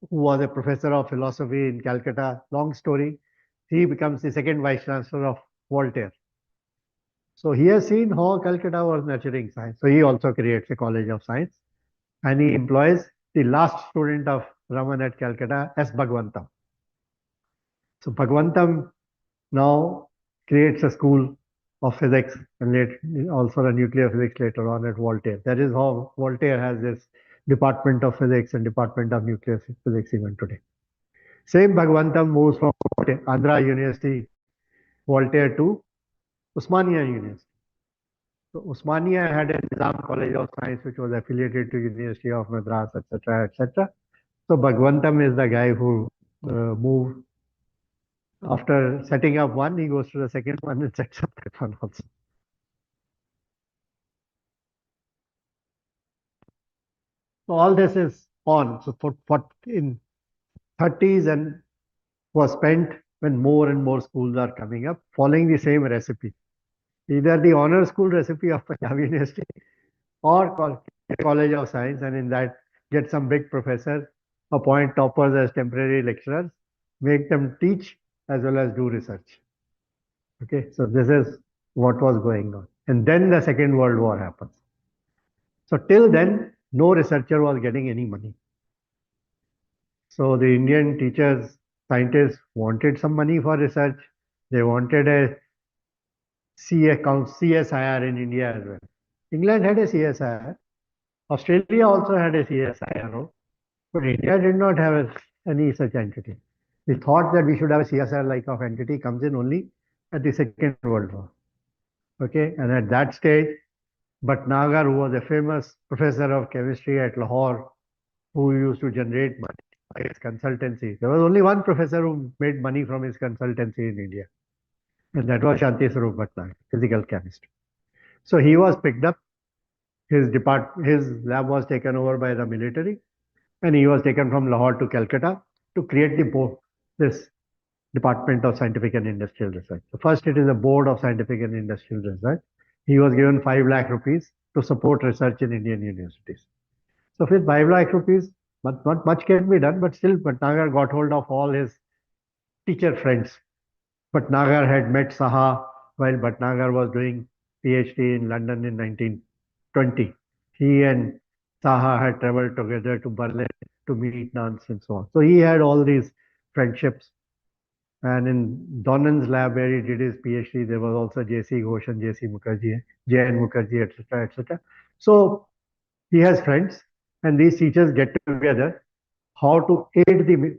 who was a professor of philosophy in Calcutta, long story, he becomes the second vice chancellor of Voltaire. So he has seen how Calcutta was nurturing science. So he also creates a college of science, and he employs the last student of Raman at Calcutta, S. Bhagwantam. So Bhagwantam now creates a school of physics and also a nuclear physics later on at Voltaire. That is how Voltaire has this department of physics and department of nuclear physics even today. Same Bhagwantam moves from Andhra University, Voltaire to Osmania University. So Osmania had a Nizam College of Science which was affiliated to University of Madras, etc., etc. So Bhagwantam is the guy who moved. After setting up one, he goes to the second one and sets up that one also. So all this is on. So for in 30s and was spent when more and more schools are coming up, following the same recipe. Either the honor school recipe of Punjab University or College of Science, and in that get some big professor, appoint toppers as temporary lecturers, make them teach as well as do research. Okay, so this is what was going on. And then the Second World War happens. So till then, no researcher was getting any money. So the Indian teachers, scientists wanted some money for research. They wanted a CSIR in India as well. England had a CSIR. Australia also had a CSIR, but India did not have any such entity. We thought that we should have a CSIR like of entity comes in only at the Second World War. Okay, and at that stage, Bhatnagar, who was a famous professor of chemistry at Lahore, who used to generate money by his consultancy. There was only one professor who made money from his consultancy in India, and that was Shanti Swarup Bhatnagar, physical chemist. So he was picked up his lab was taken over by the military, and he was taken from Lahore to Calcutta to create this Department of Scientific and Industrial Research. So first, it is a Board of Scientific and Industrial Research. He was given 5 lakh rupees to support research in Indian universities. So with 5 lakh rupees, not much can be done, but still Bhatnagar got hold of all his teacher friends. Bhatnagar had met Saha while Bhatnagar was doing PhD in London in 1920. He and Saha had traveled together to Berlin to meet nuns and so on. So he had all these friendships. And in Donan's lab, where he did his PhD, there was also J.C. Ghosh and J.C. Mukherjee, J.N. Mukherjee, etc., etc. So he has friends, and these teachers get together how to aid the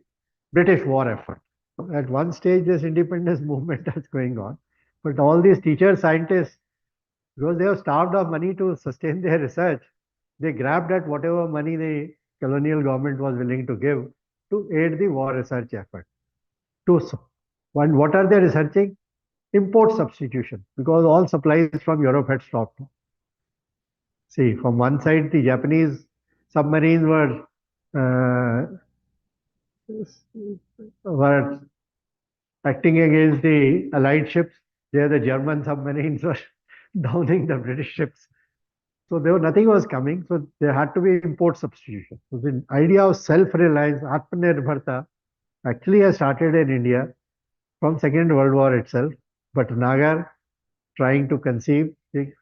British war effort. At one stage, this independence movement is going on, but all these teachers, scientists, because they are starved of money to sustain their research, they grabbed at whatever money the colonial government was willing to give to aid the war research effort. What are they researching? Import substitution, because all supplies from Europe had stopped. See, from one side, the Japanese submarines uh, were acting against the Allied ships. There, the German submarines were downing the British ships. So there was nothing was coming. So there had to be import substitution. So the idea of self-reliance, Atmanirbharta, actually has started in India from Second World War itself. But Nagar trying to conceive the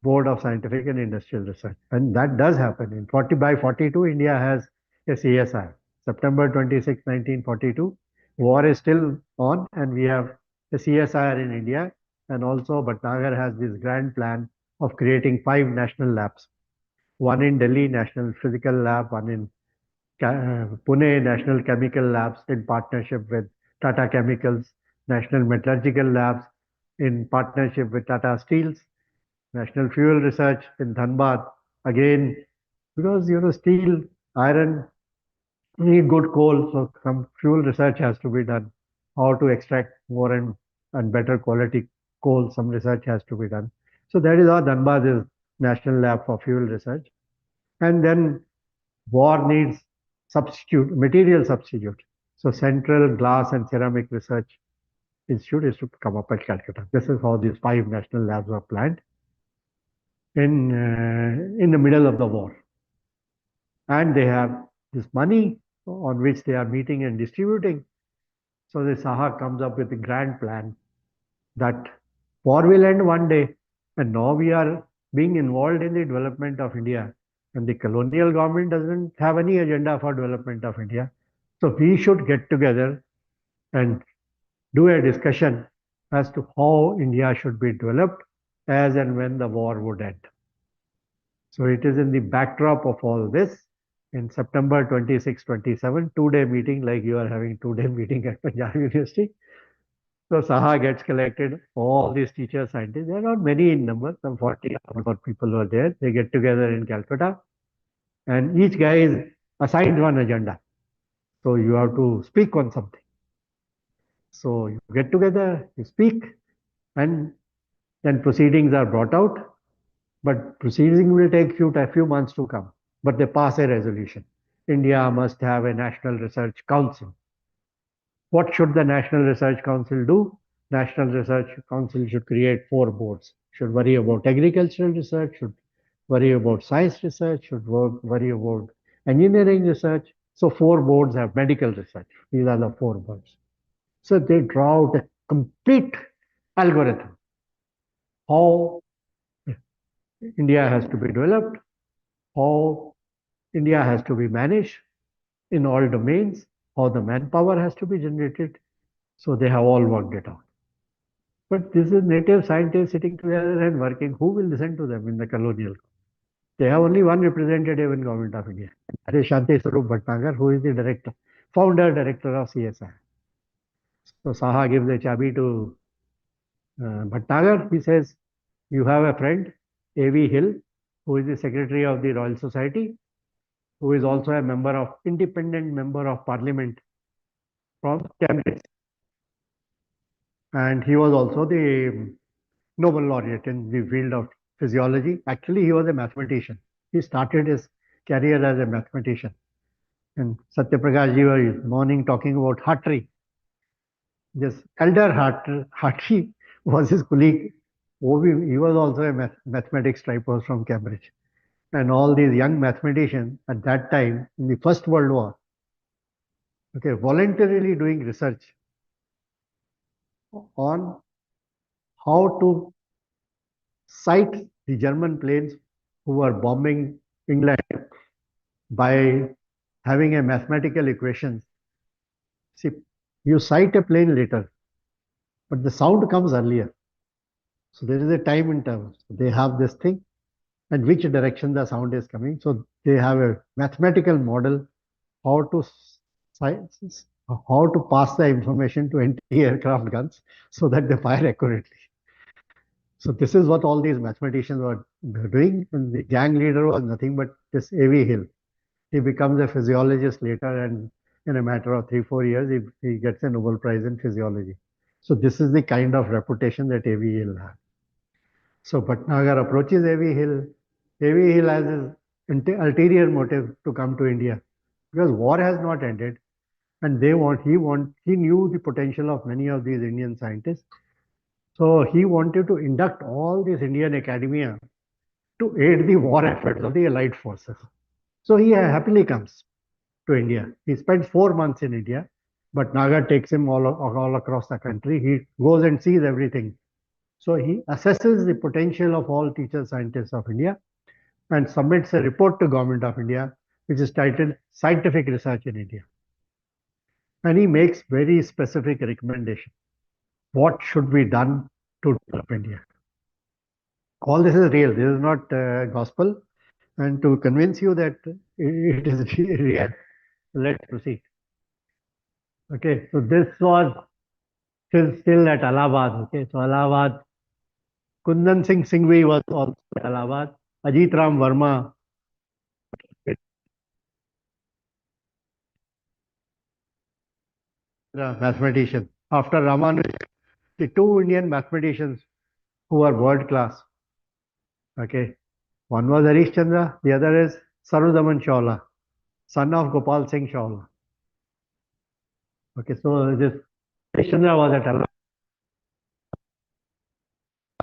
Board of Scientific and Industrial Research. And that does happen. In 40 by 42, India has a CSI. September 26, 1942. War is still on, and we have a CSIR in India. And also, Bhatnagar has this grand plan of creating 5 national labs. One in Delhi, National Physical Lab, one in Pune, National Chemical Labs in partnership with Tata Chemicals, National Metallurgical Labs in partnership with Tata Steels, National Fuel Research in Dhanbad. Again, because steel, iron need good coal, so some fuel research has to be done. How to extract more and better quality coal, some research has to be done. So that is how Dhanbad is National Lab for Fuel Research. And then war needs material substitute. So Central Glass and Ceramic Research Institute is to come up at Calcutta. This is how these 5 national labs are planned in the middle of the war. And they have this money on which they are meeting and distributing. So the Saha comes up with a grand plan that war will end one day. And now we are being involved in the development of India. And the colonial government doesn't have any agenda for development of India. So we should get together and do a discussion as to how India should be developed as and when the war would end. So it is in the backdrop of all this in September 26, 27, 2-day meeting, like you are having 2-day meeting at Punjab University. So Saha gets collected, all these teachers, scientists, there are not many in number, some 40 odd people were there. They get together in Calcutta, and each guy is assigned one agenda. So you have to speak on something. So you get together, you speak, and then proceedings are brought out. But proceedings will take a few months to come. But they pass a resolution. India must have a National Research Council. What should the National Research Council do? National Research Council should create 4 boards. Should worry about agricultural research, should worry about science research, should worry about engineering research. So 4 boards have medical research. These are the 4 boards. So they draw out a complete algorithm how India has to be developed, how India has to be managed in all domains, how the manpower has to be generated. So they have all worked it out. But this is native scientists sitting together and working. Who will listen to them in the colonial? They have only one representative in Government of India. That is Shanti Swarup Bhatnagar, who is the director, founder director of CSI. So Saha gives the chabi to Bhatnagar. He says, you have a friend, A.V. Hill, who is the secretary of the Royal Society, who is also a independent member of parliament from Cambridge. And he was also the Nobel laureate in the field of physiology. Actually, he was a mathematician. He started his career as a mathematician. And Satyaprakash ji was morning talking about Hartree. This elder Hartree was his colleague. He was also a mathematics typo from Cambridge. And all these young mathematicians at that time in the First World War, okay, voluntarily doing research on how to sight the German planes who were bombing England by having a mathematical equation. See, you sight a plane later, but the sound comes earlier. So there is a time interval. They have this thing and which direction the sound is coming. So they have a mathematical model how to how to pass the information to anti-aircraft guns so that they fire accurately. So this is what all these mathematicians were doing. And the gang leader was nothing but this A.V. Hill. He becomes a physiologist later, and in a matter of 3-4 years, he gets a Nobel Prize in physiology. So this is the kind of reputation that A.V. Hill had. So Bhatnagar approaches A.V. Hill. A.V. Hill has his ulterior motive to come to India because war has not ended, and he knew the potential of many of these Indian scientists. So he wanted to induct all this Indian academia to aid the war efforts of the Allied forces. So he happily comes to India. He spends 4 months in India, but Naga takes him all across the country. He goes and sees everything. So he assesses the potential of all teacher scientists of India and submits a report to Government of India, which is titled Scientific Research in India. And he makes very specific recommendations. What should be done to develop India? All this is real. This is not gospel. And to convince you that it is real, let's proceed. Okay, so this was still at Allahabad. Okay, so Allahabad, Kundan Singh Singhvi was also at Allahabad. Ajit Ram Verma, the mathematician. After Ramanujan, the two Indian mathematicians who are world class. Okay, one was Harish Chandra, the other is Sarudaman Chawla, son of Gopal Singh Chawla. Okay, so this Harish Chandra was at Allahabad.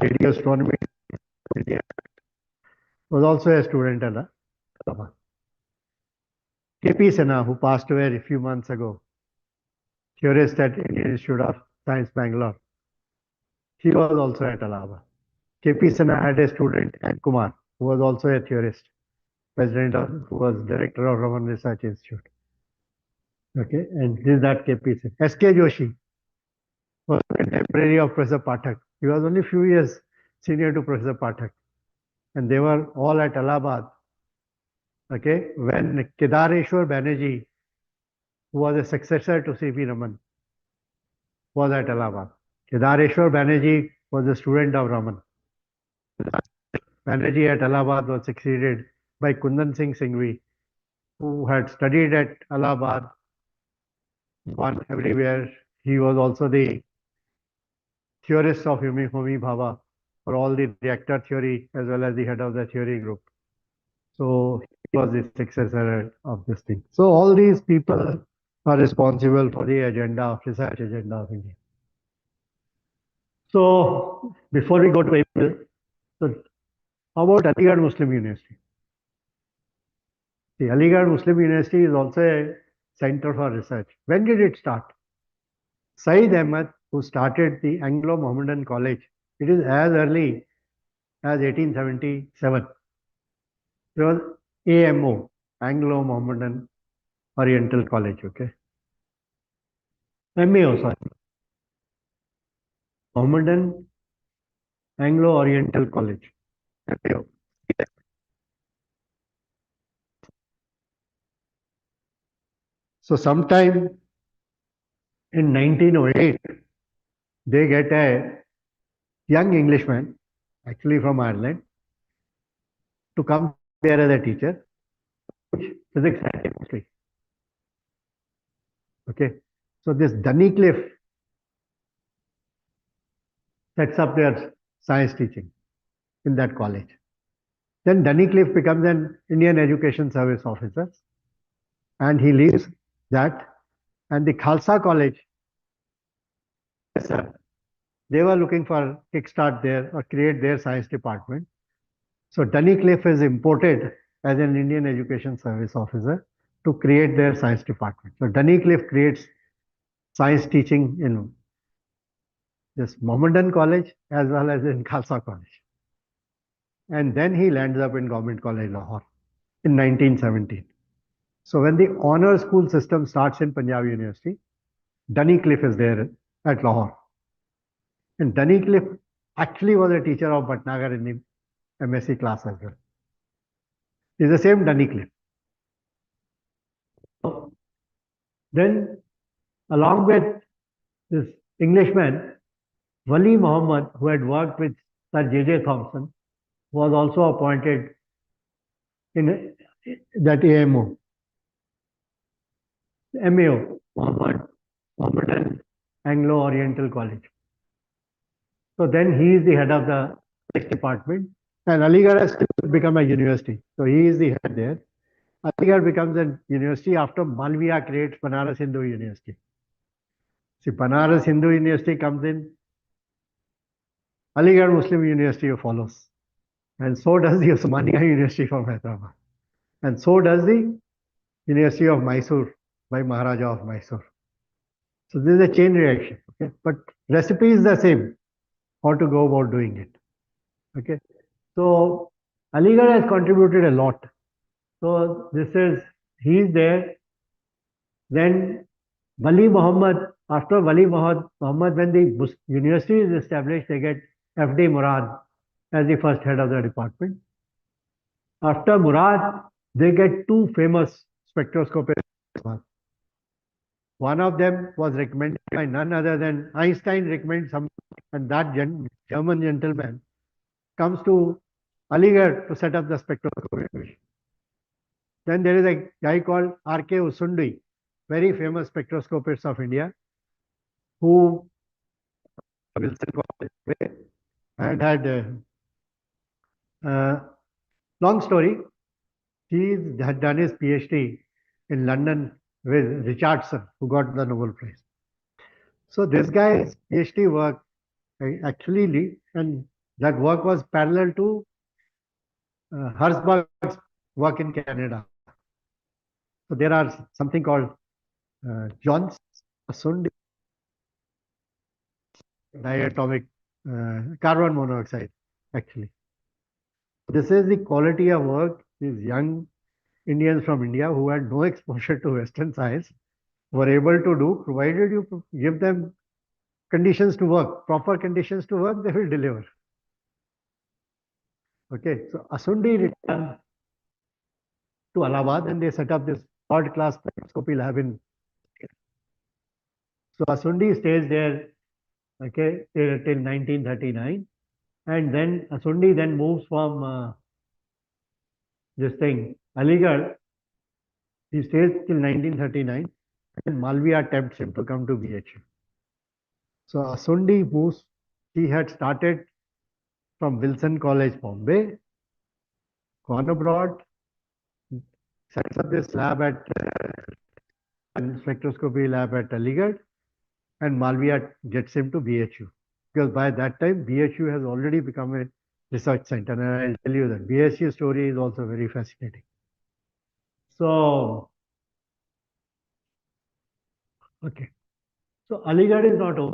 Radio astronomy, India. Was also a student at Allahabad. K.P. Sinha, who passed away a few months ago, theorist at Indian Institute of Science, Bangalore. He was also at Allahabad. K.P. Sinha had a student, N. Kumar, who was also a theorist, who was director of Raman Research Institute. Okay, and this is that K.P. Sinha. S.K. Joshi was a contemporary of Professor Pathak. He was only a few years senior to Professor Pathak. And they were all at Allahabad. Okay, when Kedareshwar Banerjee, who was a successor to C.V. Raman, was at Allahabad. Kedareshwar Banerjee was a student of Raman. Banerjee at Allahabad was succeeded by Kundan Singh Singhvi, who had studied at Allahabad, gone everywhere. He was also the theorist of Homi Bhabha for all the reactor theory as well as the head of the theory group. So he was the successor of this thing. So all these people are responsible for the research agenda of India. So before we go to April, so how about Aligarh Muslim University? The Aligarh Muslim University is also a center for research. When did it start? Saeed Ahmad, who started the Anglo-Mohammedan College, it is as early as 1877. It was AMO, Anglo-Mohammedan Oriental College, okay? MAO, sorry. Mohammedan Anglo-Oriental College. MAO. So sometime in 1908, they get a young Englishman, actually from Ireland, to come there as a teacher, physics and chemistry. Okay, so this Dunnicliffe sets up their science teaching. in that college. Then Dunnicliffe becomes an Indian Education Service officer, and he leaves that. And the Khalsa College, they were looking for kickstart there or create their science department. So Dunnicliffe is imported as an Indian Education Service officer to create their science department. So Dunnicliffe creates science teaching in this Mohammedan college as well as in Khalsa College. And then he lands up in Government College Lahore in 1917. So when the honor school system starts in Punjab University, Dunnicliffe is there at Lahore. And Dunnicliffe actually was a teacher of Bhatnagar in the MSc class as well. He's the same Dunnicliffe. Then, along with this Englishman, Wali Muhammad, who had worked with Sir J.J. Thomson, was also appointed in that AMO, MAO, Mohammedan Anglo-Oriental College. So then he is the head of the sixth department, and Aligarh has become a university. So he is the head there. Aligarh becomes a university after Malviya creates Banaras Hindu University. See, Banaras Hindu University comes in, Aligarh Muslim University follows. And so does the Osmania University from Hyderabad. And so does the University of Mysore by Maharaja of Mysore. So this is a chain reaction. Okay? But recipe is the same, how to go about doing it. Okay. So Aligarh has contributed a lot. So this is, he is there. Then Wali Muhammad, after Wali Muhammad, when the university is established, they get F.D. Murad as the first head of the department. After Murad, they get two famous spectroscopists. One of them was recommended by none other than Einstein recommends some, and that German gentleman comes to Aligarh to set up the spectroscopy. Then there is a guy called R.K. Usundi, very famous spectroscopist of India, who and had long story. He had done his PhD in London with Richardson, who got the Nobel Prize. So this guy's PhD work actually, and that work was parallel to Herzberg's work in Canada. So there are something called John's Usundi diatomic carbon monoxide, actually. This is the quality of work these young Indians from India who had no exposure to Western science were able to do, provided you give them conditions to work, proper conditions to work, they will deliver. Okay, so Usundi returned to Allahabad and they set up this third-class spectroscopy lab in. So Usundi stays there, okay, till 1939, and then Usundi then moves from this thing, Aligarh. He stays till 1939, and Malviya tempts him to come to BHU. So Usundi moves. He had started from Wilson College, Bombay, gone abroad, sets up this lab at spectroscopy lab at Aligarh, and Malviya gets him to BHU. Because by that time, BHU has already become a research center, and I'll tell you that BHU story is also very fascinating. So, okay. So Aligarh is not over.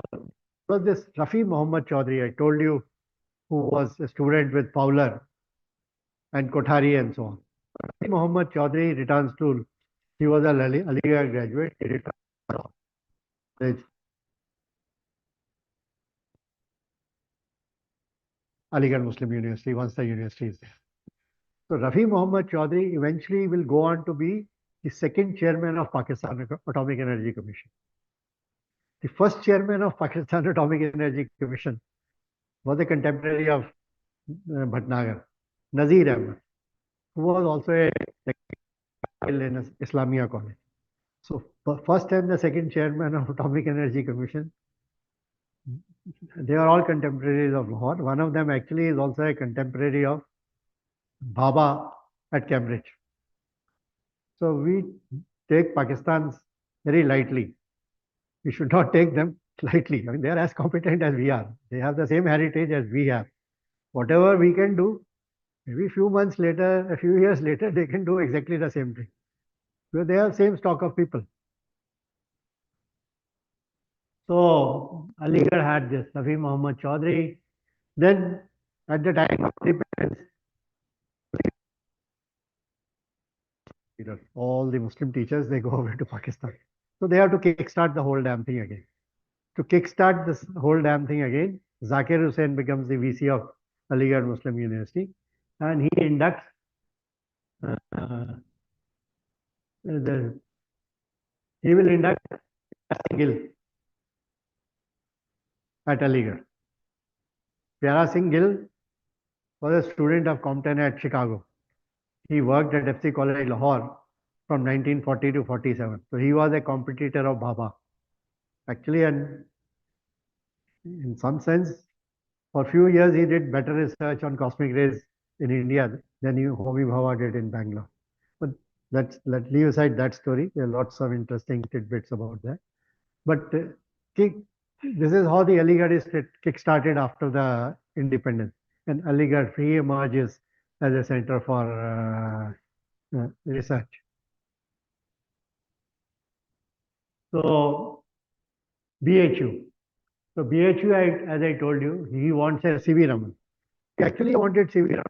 So this Rafi Muhammad Chaudhry, I told you, who was a student with Fowler and Kothari and so on. Rafi Muhammad Chaudhry returns to, he was an Aligarh graduate, he returns to college. Aligarh Muslim University, once the university is there. So Rafi Muhammad Chaudhry eventually will go on to be the second chairman of Pakistan Atomic Energy Commission. The first chairman of Pakistan Atomic Energy Commission was a contemporary of Bhatnagar, Nazir Ahmed, who was also a in Islamia College. So first and the second chairman of Atomic Energy Commission, they are all contemporaries of Lahore. One of them actually is also a contemporary of Bhabha at Cambridge. So we take Pakistan's very lightly. We should not take them lightly. I mean, they are as competent as we are. They have the same heritage as we have. Whatever we can do, maybe a few months later, a few years later, they can do exactly the same thing. Because they have same stock of people. So Aligarh had this Safi Muhammad Chaudhry. Then at the time of independence, all the Muslim teachers, they go over to Pakistan. So they have to kickstart the whole damn thing again. To kickstart this whole damn thing again, Zakir Hussain becomes the VC of Aligarh Muslim University, and he inducts the he will induct Gill at Aligarh. Pyara Singh Gill was a student of Compton at Chicago. He worked at FC College Lahore from 1940 to 47. So he was a competitor of Bhabha. Actually, and in some sense, for a few years, he did better research on cosmic rays in India than Homi Bhabha did in Bangalore. But let's leave aside that story. There are lots of interesting tidbits about that. But this is how the Aligarh is kick-started after the independence. And Aligarh re-emerges as a center for research. So BHU. So BHU, as I told you, he wants a C.V. Raman. He actually wanted C.V. Raman.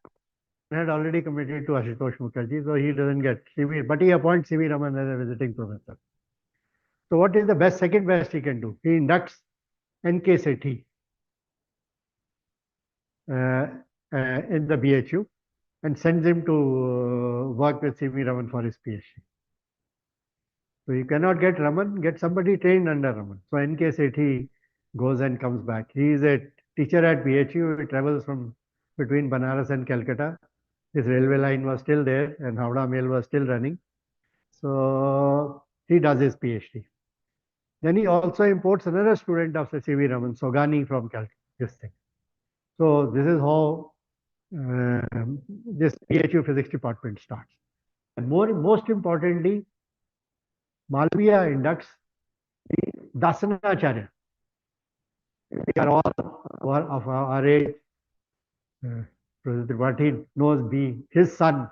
Had already committed to Ashutosh Mukherjee, so he doesn't get C.V. But he appoints C.V. Raman as a visiting professor. So what is the second best he can do? He inducts N.K. Sethi in the BHU and sends him to work with C.V. Raman for his PhD. So you cannot get Raman, get somebody trained under Raman. So N.K. Sethi goes and comes back. He is a teacher at BHU. He travels from between Banaras and Calcutta. His railway line was still there and Howrah Mail was still running. So he does his PhD. Then he also imports another student of C.V. Raman, Sogani from Calcutta. So this is how this PHU physics department starts. And most importantly, Malviya inducts the Dasanacharya. We are all of our age. Professor Tripathi knows his son,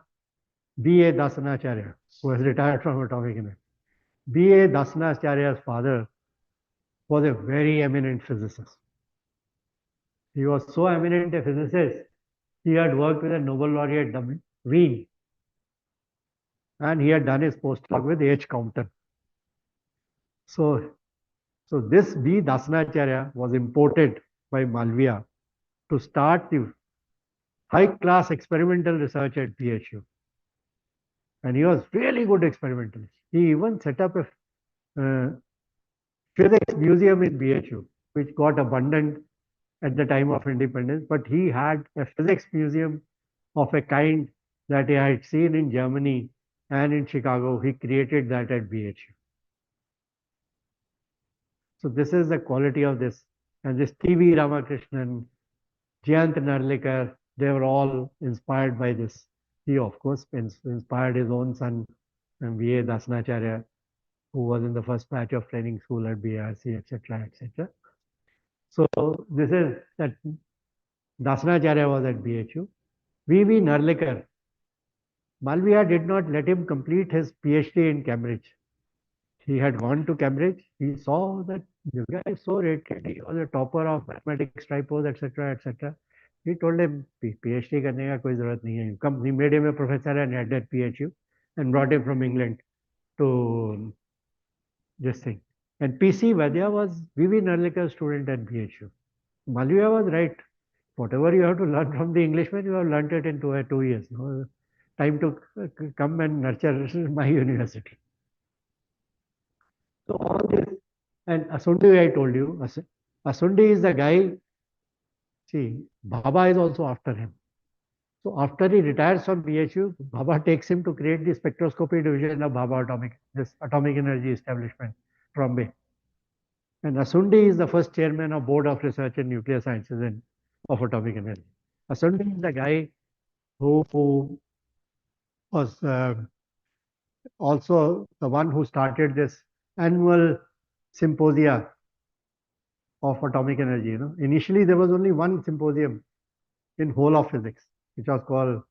B.A. Dasanacharya, who has retired from atomic energy. B.A. Dasanacharya's father was a very eminent physicist. He was so eminent a physicist, he had worked with a Nobel laureate Wien, and he had done his postdoc with H. Compton. So this B. Dasanacharya was imported by Malviya to start the high-class experimental research at BHU. And he was really good experimentalist. He even set up a physics museum in BHU, which got abandoned at the time of independence. But he had a physics museum of a kind that he had seen in Germany and in Chicago. He created that at BHU. So this is the quality of this. And this T.V. Ramakrishnan, Jayant Narlikar, they were all inspired by this. He, of course, inspired his own son, V.A. Dasanacharya, who was in the first batch of training school at BRC, etc., etc. So this is that Dasanacharya was at BHU. V.V. Narlikar, Malviya did not let him complete his PhD in Cambridge. He had gone to Cambridge. He saw that this guy is so rated. He was a topper of mathematics, typos, etc., etc. He told him, PhD करने का कोई जरूरत नहीं है. Come, he made him a professor and had that PhU and brought him from England to this thing. And P.C. Vaidya was V.V. Narlikar's student at BHU. Malviya was right. Whatever you have to learn from the Englishman, you have learnt it in 2 years. No time to come and nurture my university. So all this, and Asundi, I told you, Asundi is the guy, see, Bhabha is also after him. So after he retires from BHU, Bhabha takes him to create the spectroscopy division of Bhabha this atomic energy establishment, Bombay. And Asundi is the first chairman of Board of Research in Nuclear Sciences and of Atomic Energy. Asundi is the guy who was also the one who started this annual symposia of atomic energy. Initially there was only one symposium in whole of physics, which was called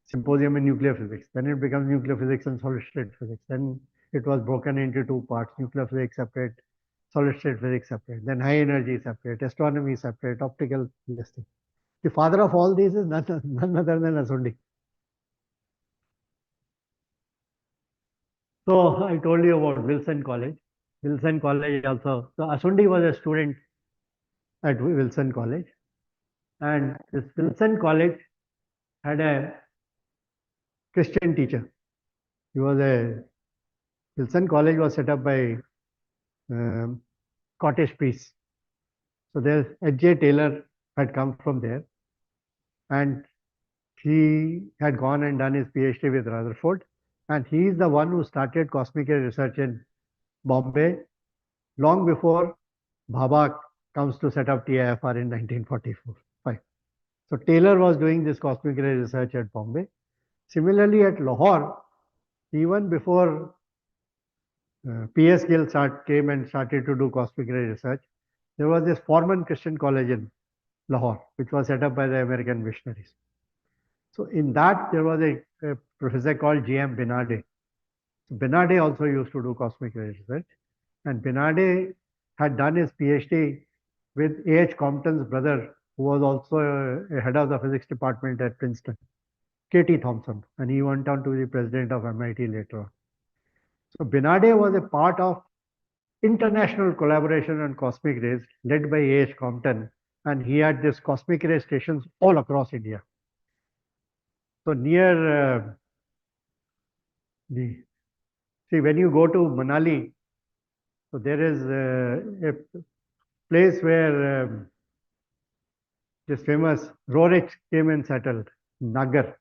Symposium in Nuclear Physics. Then it becomes Nuclear Physics and Solid State Physics. Then it was broken into two parts: nuclear physics separate, solid state physics separate, then high energy separate, astronomy separate, optical listing. The father of all these is none other than Asundi. So I told you about Wilson College. Wilson College also. So Asundi was a student at Wilson College, and this Wilson College had a Christian teacher. He was a Wilson College was set up by Scottish priests. So there's H.J. Taylor had come from there, and he had gone and done his PhD with Rutherford, and he is the one who started cosmic ray research in Bombay long before Bhabha comes to set up TIFR in 1944. So Taylor was doing this cosmic ray research at Bombay. Similarly, at Lahore, even before P.S. Gill came and started to do cosmic ray research, there was this Forman Christian College in Lahore, which was set up by the American missionaries. So in that, there was a professor called G.M. Benarde. So Benarde also used to do cosmic ray research. And Benarde had done his PhD with A.H. Compton's brother, who was also a head of the physics department at Princeton, K.T. Thompson. And he went on to be president of MIT later on. So Benarde was a part of international collaboration on cosmic rays led by A.H. Compton, and he had these cosmic ray stations all across India. So near when you go to Manali, so there is a place where this famous Roerich came and settled, Nagar.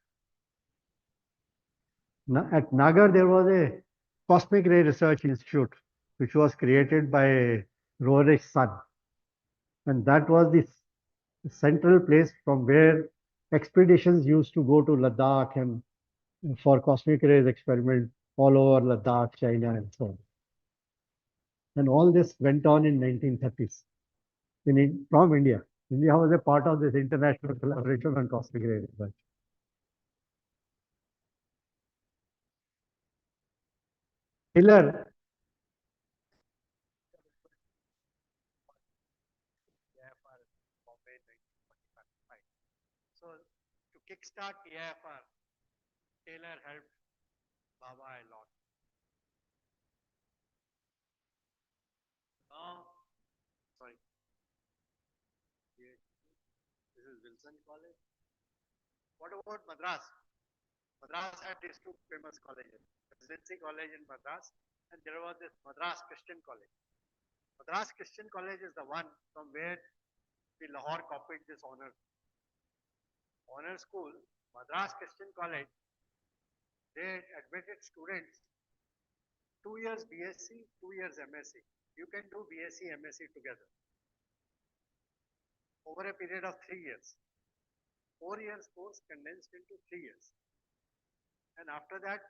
At Nagar, there was a Cosmic Ray Research Institute, which was created by Roerich's son. And that was the central place from where expeditions used to go to Ladakh and for cosmic rays experiment all over Ladakh, China, and so on. And all this went on in 1930s from India. India was a part of this international collaboration on cosmic ray research. Taylor So to kickstart TIFR, Taylor helped Bhabha a lot. Now, sorry, this is Wilson College. What about Madras? Madras had these two famous colleges, Presidency College in Madras, and there was this Madras Christian College. Madras Christian College is the one from where the Lahore copied this honor school. Madras Christian College, they admitted students 2 years BSc, 2 years MSc. You can do BSc, MSc together over a period of 3 years. 4 years course condensed into 3 years. And after that,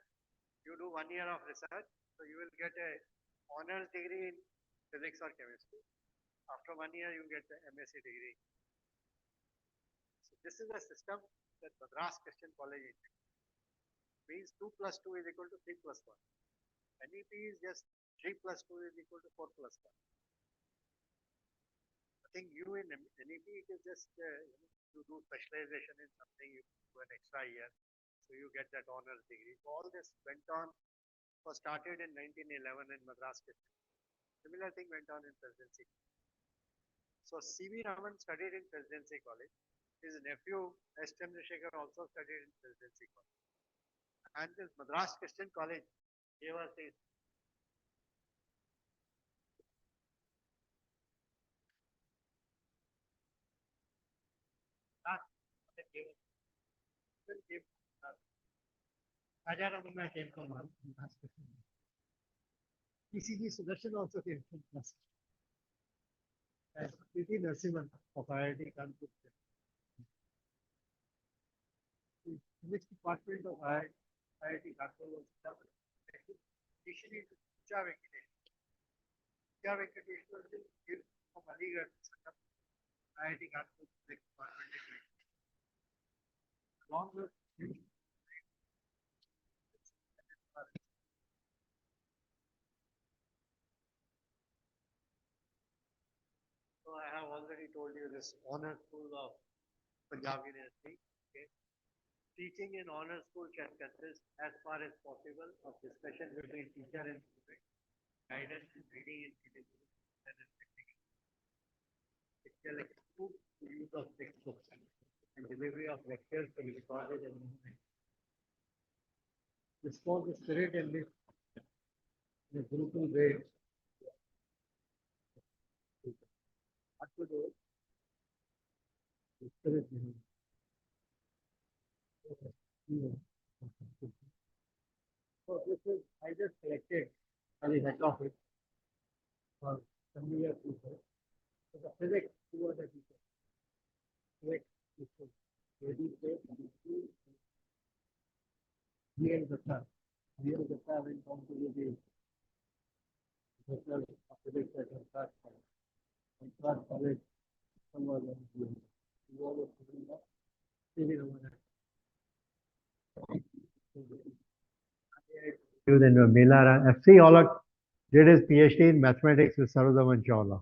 you do 1 year of research. So you will get a honors degree in physics or chemistry. After 1 year, you get the MSc degree. So this is a system that Madras Christian College means 2 plus 2 is equal to 3 plus 1. NEP is just 3 plus 2 is equal to 4 plus 1. I think you in NEP, it is just you do specialization in something, you do an extra year, so you get that honors degree. So all this went on, was started in 1911 in Madras. Similar thing went on in Presidency. So C.V. Raman studied in Presidency College. His nephew S. Chandrasekhar also studied in Presidency College. And this Madras Christian College gave us this Raja Ramana came from PCG Sudarshan also came from us. P.T. Narasimhan of IIT Kanpur. The physics department of IIT Kanpur was established initially to Ucha Venkatesh. Ucha Venkatesh was from Aligarh to set up IIT Kanpur physics department. Along with him, so I have already told you this honor school of Punjab University. Okay. Teaching in honor school can consist as far as possible of discussion between teacher and student, guidance in reading and criticism, and technical. It shall exclude the use of textbooks and delivery of lectures to be recorded and this was the spirit in the Gurukul way. What to do? The spirit behind it. So this is I just selected as a head of it for some years before. So the physics who was the teacher. Physics teacher. Lady said, real Datta. Real Datta went on to be the professor of physics at Harvard College. Somewhere in the US. He was a student of C.V. Raman. Then Melara F.C. Olak did his PhD in mathematics with Sarvadaman Chawla.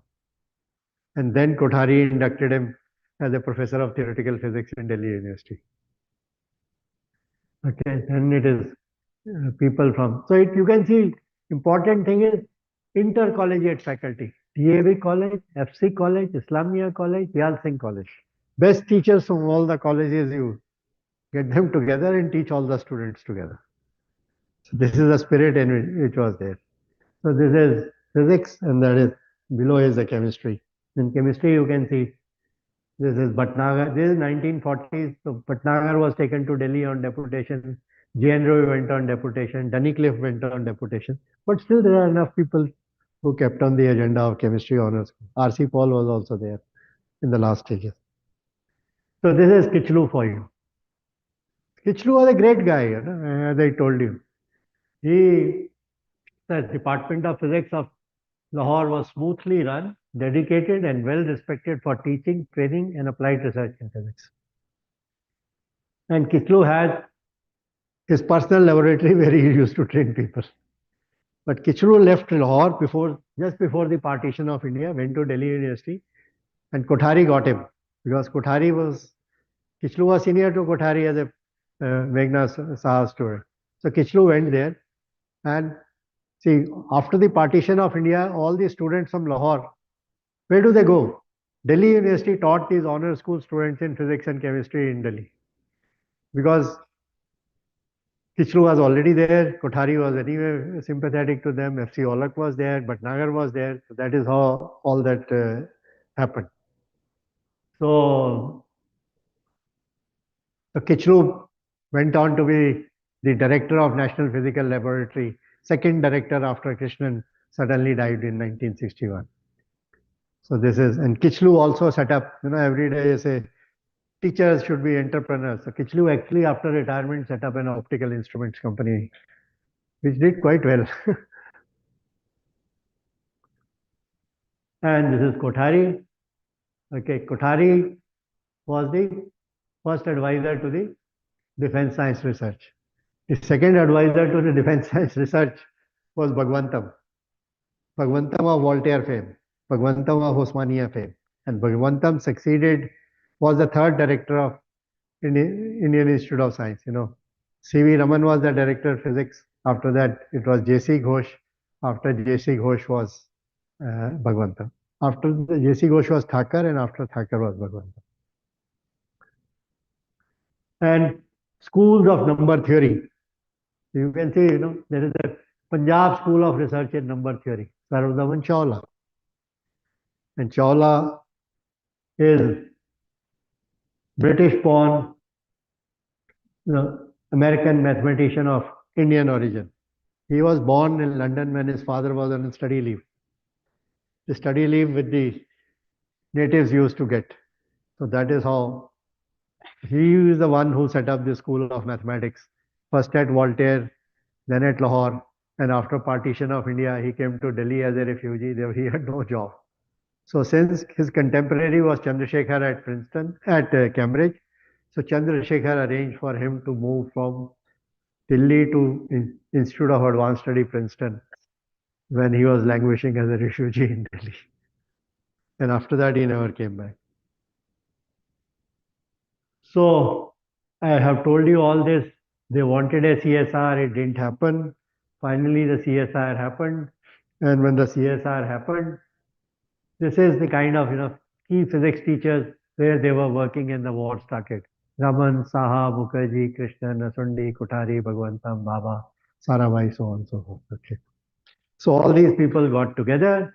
And then Kothari inducted him as a professor of theoretical physics in Delhi University. Okay, and it is people from. So you can see important thing is intercollegiate faculty. DAV College, FC College, Islamia College, Yal Singh College. Best teachers from all the colleges, you get them together and teach all the students together. So this is the spirit in which was there. So this is physics and that is below is the chemistry. In chemistry you can see this is Bhatnagar. This is 1940s. So Bhatnagar was taken to Delhi on deputation. J.N. Roy went on deputation. Dunnicliffe went on deputation. But still there are enough people who kept on the agenda of chemistry honors. R.C. Paul was also there in the last stages. So this is Kichlu for you. Kichlu was a great guy, as I told you. The Department of Physics of Lahore was smoothly run, dedicated and well respected for teaching, training and applied research in physics. And Kichlu had his personal laboratory where he used to train people. But Kichlu left Lahore just before the partition of India, went to Delhi University and Kothari got him because Kichlu was senior to Kothari as a Meghna Saha student. So Kichlu went there and see, after the partition of India, all the students from Lahore, where do they go? Delhi University taught these honor school students in physics and chemistry in Delhi. Because Kichlu was already there, Kothari was anyway sympathetic to them, F.C. Olak was there, Bhatnagar was there. So that is how all that happened. So Kichlu went on to be the director of National Physical Laboratory, second director after Krishnan suddenly died in 1961. So this is, and Kichlu also set up, every day you say, teachers should be entrepreneurs. So Kichlu actually after retirement set up an optical instruments company, which did quite well. And this is Kothari. Okay, Kothari was the first advisor to the defense science research. The second advisor to the defense science research was Bhagwantam. Bhagwantam of Voltaire fame, Bhagwantam of Osmania fame. And Bhagwantam was the third director of Indian Institute of Science. C.V. Raman was the director of physics. After that, it was J.C. Ghosh. After J.C. Ghosh was Bhagwantam. After J.C. Ghosh was Thakur, and after Thakur was Bhagwantam. And schools of number theory. You can see, there is a Punjab School of Research in Number Theory, Sarvadaman Chawla. And Chawla is British-born, American mathematician of Indian origin. He was born in London when his father was on study leave. The study leave with the natives used to get. So that is how he is the one who set up the school of mathematics, first at Voltaire, then at Lahore, and after partition of India, he came to Delhi as a refugee. There he had no job. So since his contemporary was Chandrasekhar at Princeton, at Cambridge, so Chandrasekhar arranged for him to move from Delhi to Institute of Advanced Study, Princeton, when he was languishing as a refugee in Delhi. And after that, he never came back. So I have told you all this. They wanted a CSR, it didn't happen. Finally, the CSR happened. And when the CSR happened, this is the kind of key physics teachers where they were working and the war started. Raman, Saha, Mukherjee, Krishnan, Asundi, Kothari, Bhagwantam, Baba, Sarabhai, so on and so forth. Okay. So all these people got together,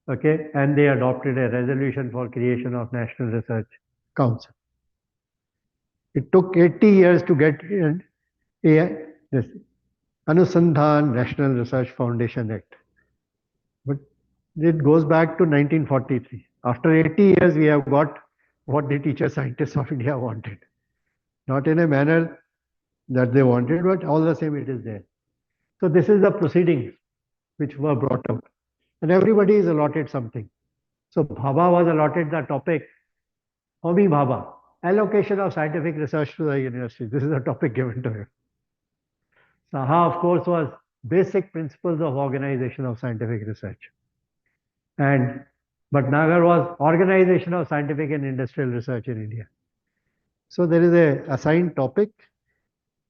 okay, and they adopted a resolution for creation of National Research Council. It took 80 years to get this Anusandhan National Research Foundation Act. But it goes back to 1943. After 80 years, we have got what the teacher scientists of India wanted. Not in a manner that they wanted, but all the same it is there. So this is the proceedings which were brought up. And everybody is allotted something. So Bhabha was allotted the topic, Homi Bhabha, allocation of scientific research to the university. This is the topic given to him. Saha, of course, was basic principles of organization of scientific research. And Bhatnagar was organization of scientific and industrial research in India. So there is a assigned topic.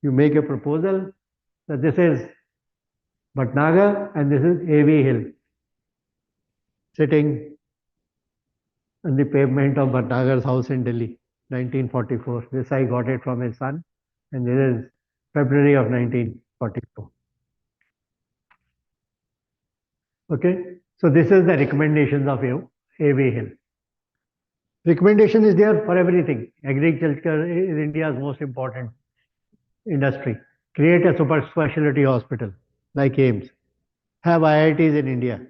You make a proposal that this is Bhatnagar and this is A.V. Hill sitting on the pavement of Bhatnagar's house in Delhi, 1944. This I got it from his son, and this is February of 1944. Okay, so this is the recommendations of A.V. Hill. Recommendation is there for everything. Agriculture is India's most important industry. Create a super specialty hospital like AIMS. Have IITs in India.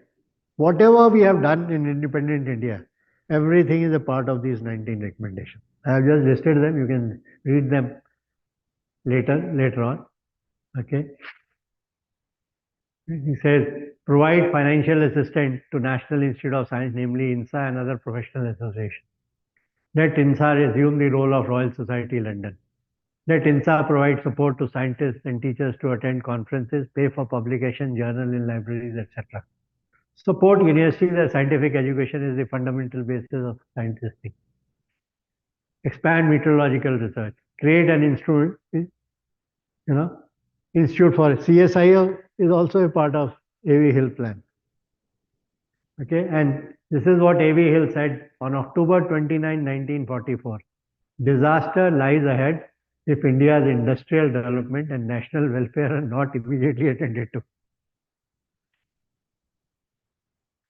Whatever we have done in independent India, everything is a part of these 19 recommendations. I have just listed them. You can read them later on. Okay. He says, provide financial assistance to National Institute of Science, namely INSA and other professional associations. Let INSA assume the role of Royal Society London. Let INSA provide support to scientists and teachers to attend conferences, pay for publication, journal in libraries, etc. Support universities as scientific education is the fundamental basis of scientific. Expand meteorological research. Create an institute for CSIO is also a part of A.V. Hill plan. Okay, and this is what A.V. Hill said on October 29, 1944. Disaster lies ahead if India's industrial development and national welfare are not immediately attended to.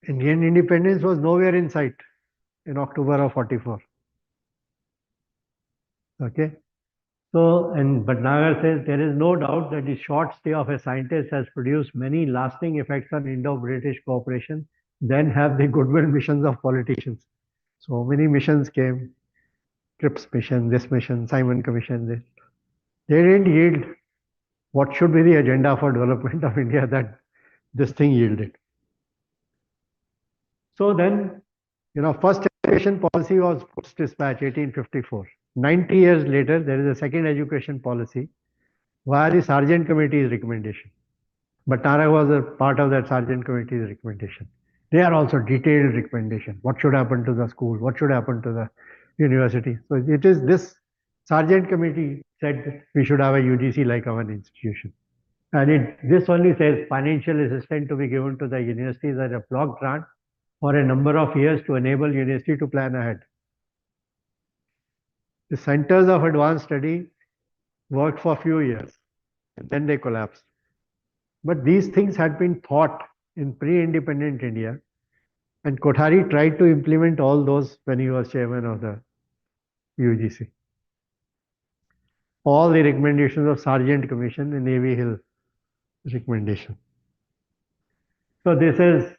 Indian independence was nowhere in sight in October of 44. Okay. So, but Nagar says there is no doubt that the short stay of a scientist has produced many lasting effects on Indo-British cooperation, then have the goodwill missions of politicians. So many missions came, Cripps mission, this mission, Simon Commission, this. They didn't yield what should be the agenda for development of India that this thing yielded. So then, first education policy was post-dispatch, 1854. 90 years later, there is a second education policy via the Sargent Committee's recommendation. But Tara was a part of that Sargent Committee's recommendation. They are also detailed recommendation. What should happen to the school? What should happen to the university? So it is this Sargent Committee said we should have a UGC like our institution. And this only says financial assistance to be given to the universities as a block grant for a number of years to enable university to plan ahead. The centers of advanced study worked for a few years and then they collapsed. But these things had been thought in pre-independent India, and Kothari tried to implement all those when he was chairman of the UGC. All the recommendations of Sargent Commission and A.V. Hill recommendation. So this is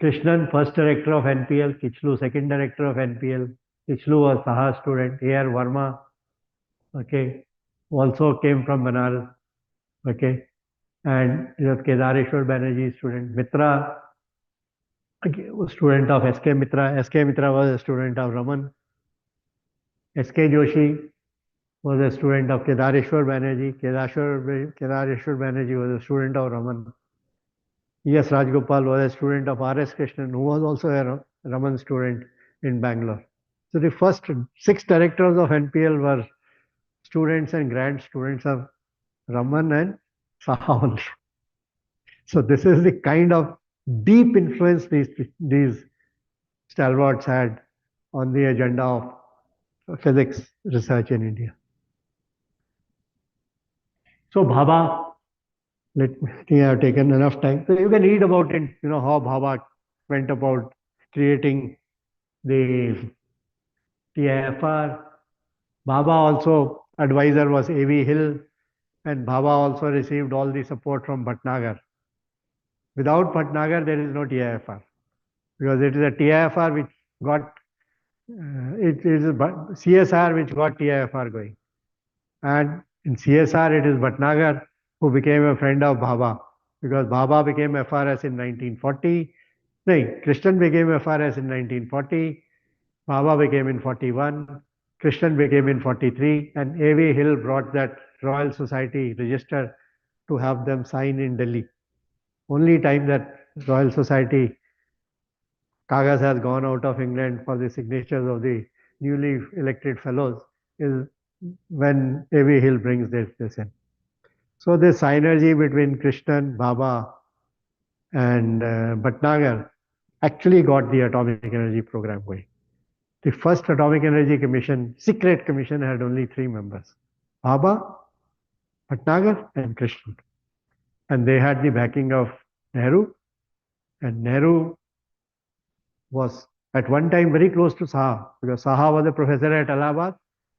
Krishnan, first director of NPL, Kichlu, second director of NPL. Kichlu was Saha student, A.R. Verma, okay, also came from Banaras, okay, and he was Kedareshwar Banerjee student. Mitra, okay, was student of S.K. Mitra. S.K. Mitra was a student of Raman. S.K. Joshi was a student of Kedareshwar Banerjee. Kedareshwar Banerjee was a student of Raman. E.S. Rajgopal was a student of R.S. Krishnan, who was also a Raman student in Bangalore. So the first 6 directors of NPL were students and grand students of Raman and Saha only. So this is the kind of deep influence these stalwarts had on the agenda of physics research in India. So Bhabha, I think I have taken enough time. So you can read about it, how Bhabha went about creating the TIFR. Bhabha also, advisor was A.V. Hill, and Bhabha also received all the support from Bhatnagar. Without Bhatnagar, there is no TIFR, because it is a TIFR which got, it is CSR which got TIFR going. And in CSR, it is Bhatnagar who became a friend of Bhabha, because Bhabha became FRS in 1940. No, Krishnan became FRS in 1940. Bhabha became in 41. Krishnan became in 43. And A.V. Hill brought that Royal Society register to have them sign in Delhi. Only time that Royal Society Kagas has gone out of England for the signatures of the newly elected fellows is when A.V. Hill brings this in. So this synergy between Krishnan, Bhabha, and Bhatnagar actually got the atomic energy program going. The first atomic energy commission, secret commission, had only 3 members: Bhabha, Bhatnagar, and Krishnan. And they had the backing of Nehru, and Nehru was at one time very close to Saha, because Saha was a professor at Allahabad,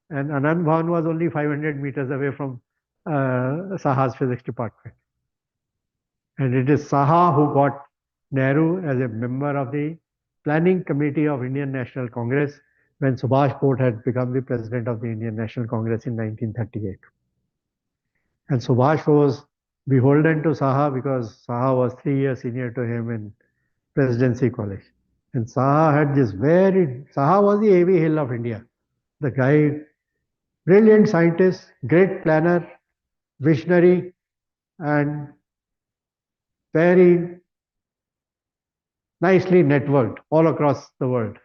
and Anand Bhavan was only 500 meters away from Saha's physics department. And it is Saha who got Nehru as a member of the planning committee of Indian National Congress when Subhash Bose had become the president of the Indian National Congress in 1938. And Subhash was beholden to Saha because Saha was 3 years senior to him in Presidency College. And Saha had this Saha was the A.V. Hill of India. The guy, brilliant scientist, great planner, visionary, and very nicely networked all across the world.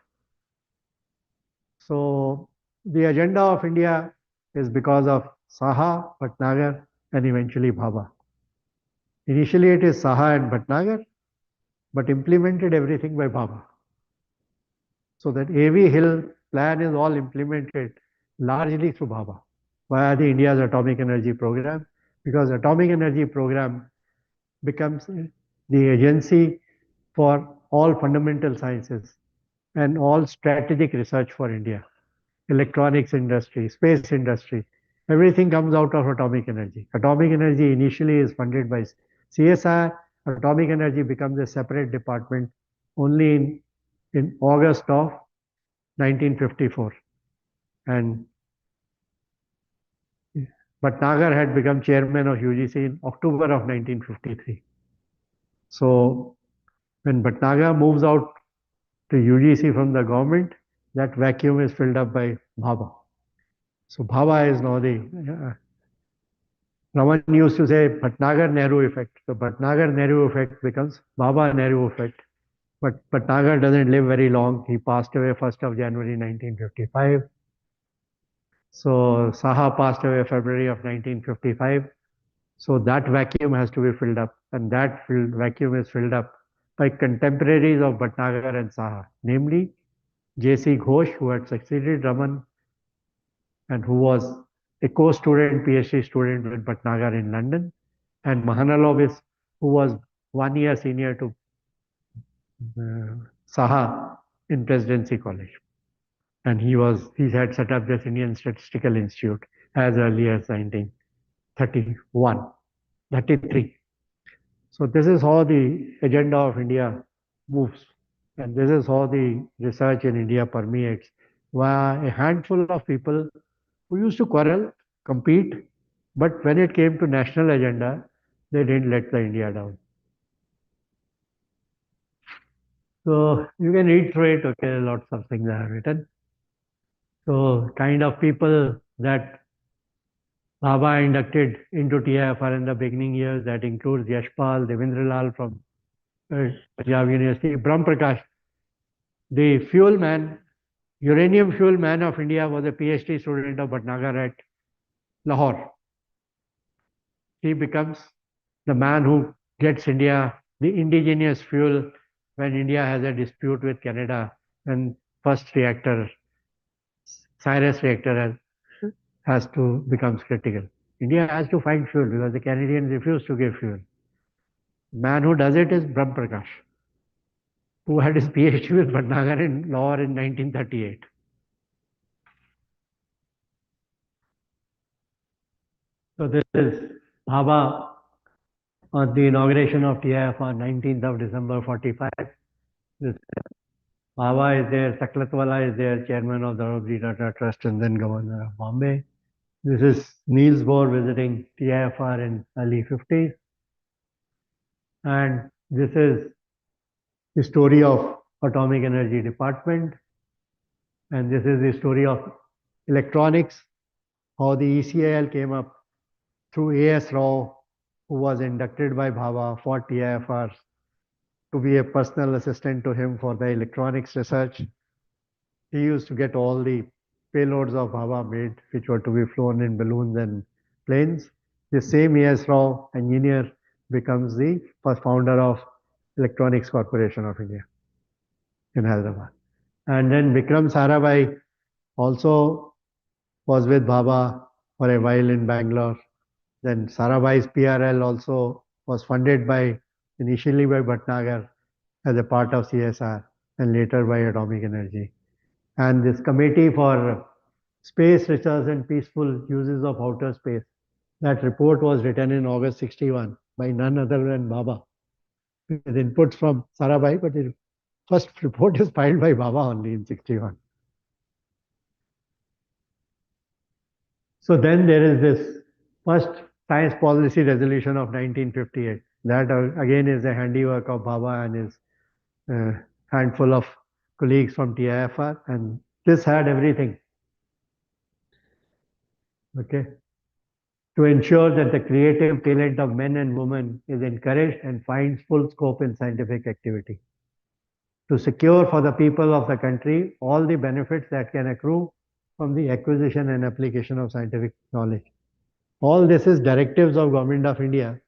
So the agenda of India is because of Saha, Bhatnagar, and eventually Bhabha. Initially it is Saha and Bhatnagar, but implemented everything by Bhabha. So that A.V. Hill plan is all implemented largely through Bhabha via the India's atomic energy program, because atomic energy program becomes the agency for all fundamental sciences and all strategic research for India. Electronics industry, space industry, everything comes out of atomic energy. Atomic energy initially is funded by CSR. Atomic energy becomes a separate department only in August of 1954. And Bhatnagar had become chairman of UGC in October of 1953. So when Bhatnagar moves out to UGC from the government, that vacuum is filled up by Bhabha. So Bhabha is now the Raman used to say Bhatnagar Nehru effect. So Bhatnagar Nehru effect becomes Bhabha Nehru effect. But Bhatnagar doesn't live very long. He passed away 1st of January 1955. So Saha passed away February of 1955. So that vacuum has to be filled up, and that vacuum is filled up by contemporaries of Bhatnagar and Saha, namely J.C. Ghosh, who had succeeded Raman and who was a co-student, PhD student with Bhatnagar in London, and Mahalanobis, who was 1 year senior to Saha in Presidency College. And he had set up this Indian Statistical Institute as early as 1931, 33. So this is how the agenda of India moves. And this is how the research in India permeates. Where a handful of people who used to quarrel, compete, but when it came to national agenda, they didn't let the India down. So you can read through it, okay, lots of things are written. So kind of people that Baba inducted into TIFR in the beginning years, that includes Yashpal, Devendra Lal from Punjab University, Brahm Prakash, the fuel man, uranium fuel man of India, was a PhD student of Bhatnagar at Lahore. He becomes the man who gets India the indigenous fuel when India has a dispute with Canada, when first reactor, Cyrus reactor, has to becomes critical. India has to find fuel because the Canadians refuse to give fuel. The man who does it is Brahm Prakash, who had his PhD with Bhatnagar in Lahore in 1938. So this is Bhabha on the inauguration of TIF on 19th of December 45. This Bhabha is there, Saklatwala is there, chairman of the Dharobji Tata Trust and then governor of Bombay. This is Niels Bohr visiting TIFR in early 50s. And this is the story of Atomic Energy Department. And this is the story of electronics, how the ECIL came up through A.S. Rao, who was inducted by Bhabha for TIFR to be a personal assistant to him for the electronics research. He used to get all the payloads of Bhabha made, which were to be flown in balloons and planes. The same A.S. Rao, engineer, becomes the first founder of Electronics Corporation of India in Hyderabad. And then Vikram Sarabhai also was with Bhabha for a while in Bangalore. Then Sarabhai's PRL also was funded by initially by Bhatnagar as a part of CSR and later by Atomic Energy. And this committee for space research and peaceful uses of outer space, that report was written in August 61 by none other than Baba, with inputs from Sarabhai, but the first report is filed by Baba only in 61. So then there is this first science policy resolution of 1958. That again is a handiwork of Baba and his handful of colleagues from TIFR, and this had everything. Okay. To ensure that the creative talent of men and women is encouraged and finds full scope in scientific activity. To secure for the people of the country all the benefits that can accrue from the acquisition and application of scientific knowledge. All this is directives of Government of India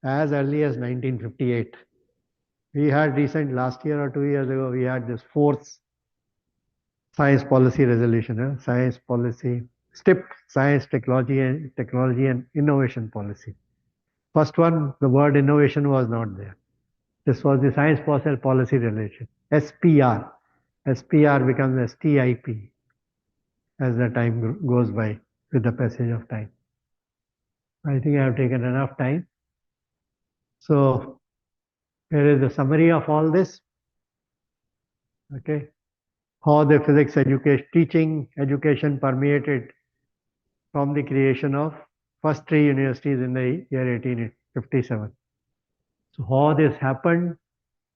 as early as 1958. We had recent last year or 2 years ago, we had this fourth science policy resolution, science policy, STIP, science, technology and innovation policy. First one, the word innovation was not there. This was the science policy relation, SPR. SPR becomes STIP as the time goes by with the passage of time. I think I have taken enough time. So here is the summary of all this. Okay, how the physics education, education permeated from the creation of first three universities in the year 1857. So how this happened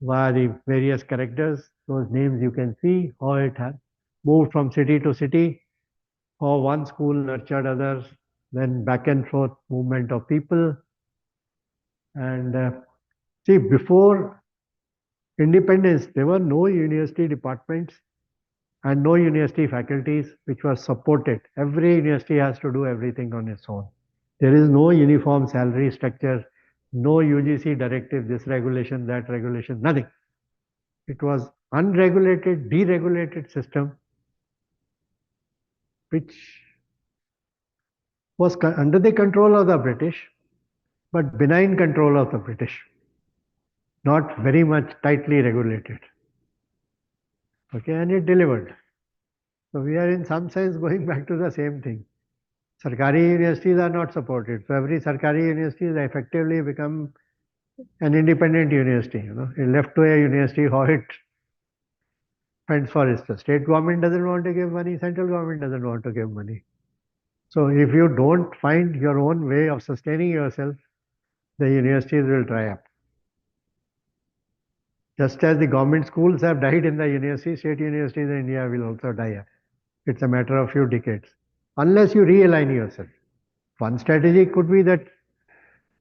via the various characters, those names you can see, how it has moved from city to city, how one school nurtured others, then back and forth movement of people. And see, before independence, there were no university departments and no university faculties which were supported. Every university has to do everything on its own. There is no uniform salary structure, no UGC directive, this regulation, that regulation, nothing. It was unregulated, deregulated system which was under the control of the British, but benign control of the British, not very much tightly regulated. Okay, and it delivered. So we are in some sense going back to the same thing. Sarkari universities are not supported. So every Sarkari university has effectively become an independent university. Left to a university how it fends for itself. State government doesn't want to give money, central government doesn't want to give money. So if you don't find your own way of sustaining yourself, the universities will dry up. Just as the government schools have died in the university, state universities in India will also die up. It's a matter of few decades. Unless you realign yourself. One strategy could be that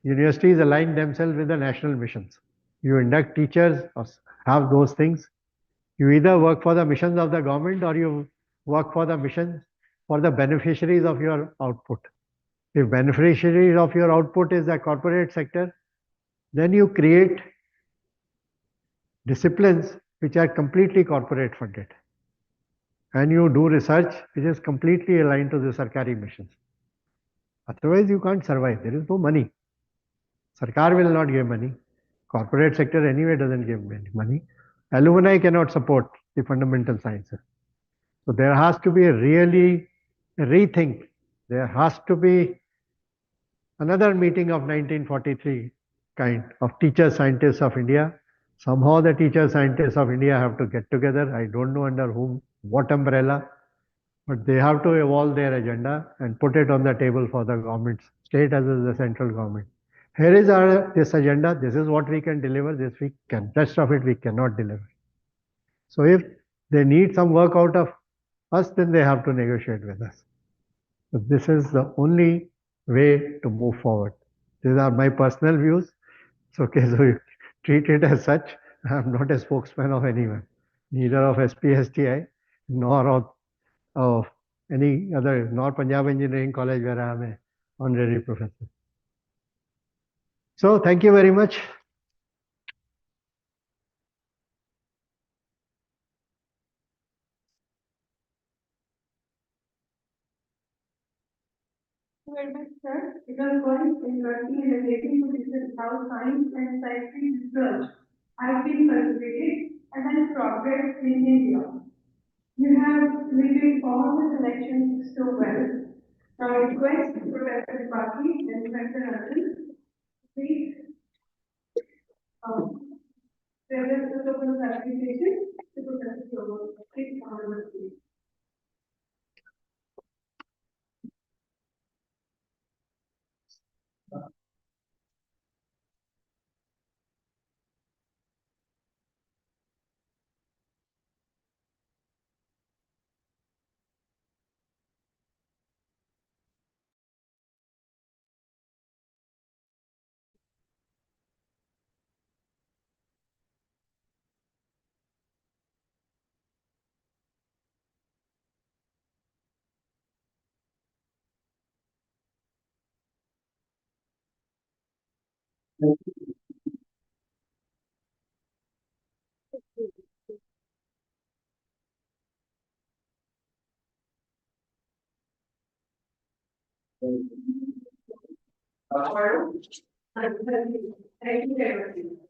universities align themselves with the national missions. You induct teachers or have those things. You either work for the missions of the government or you work for the missions for the beneficiaries of your output. If beneficiaries of your output is the corporate sector, then you create disciplines which are completely corporate funded. And you do research which is completely aligned to the Sarkari missions. Otherwise, you can't survive. There is no money. Sarkar will not give money. Corporate sector anyway doesn't give money. Alumni cannot support the fundamental sciences. So there has to be a really rethink. There has to be another meeting of 1943 kind of teacher scientists of India. Somehow the teacher scientists of India have to get together. I don't know under whom, what umbrella, but they have to evolve their agenda and put it on the table for the governments, state as well as the central government. Here is this agenda. This is what we can deliver. This we can. Rest of it we cannot deliver. So if they need some work out of us, then they have to negotiate with us. So this is the only way to move forward. These are my personal views. It's okay, so you treat it as such. I'm not a spokesman of anyone, neither of SPSTI nor of any other, nor Punjab Engineering College where I am an honorary professor. So thank you very much. Very much, sir. It was quite interesting and relating to this how science and scientific research have been cultivated and has progressed in India. You have related all the selections so well. Now I request Professor Baki and Professor Arjun, please, present the token application to Professor Global. Please, please. Thank you very much.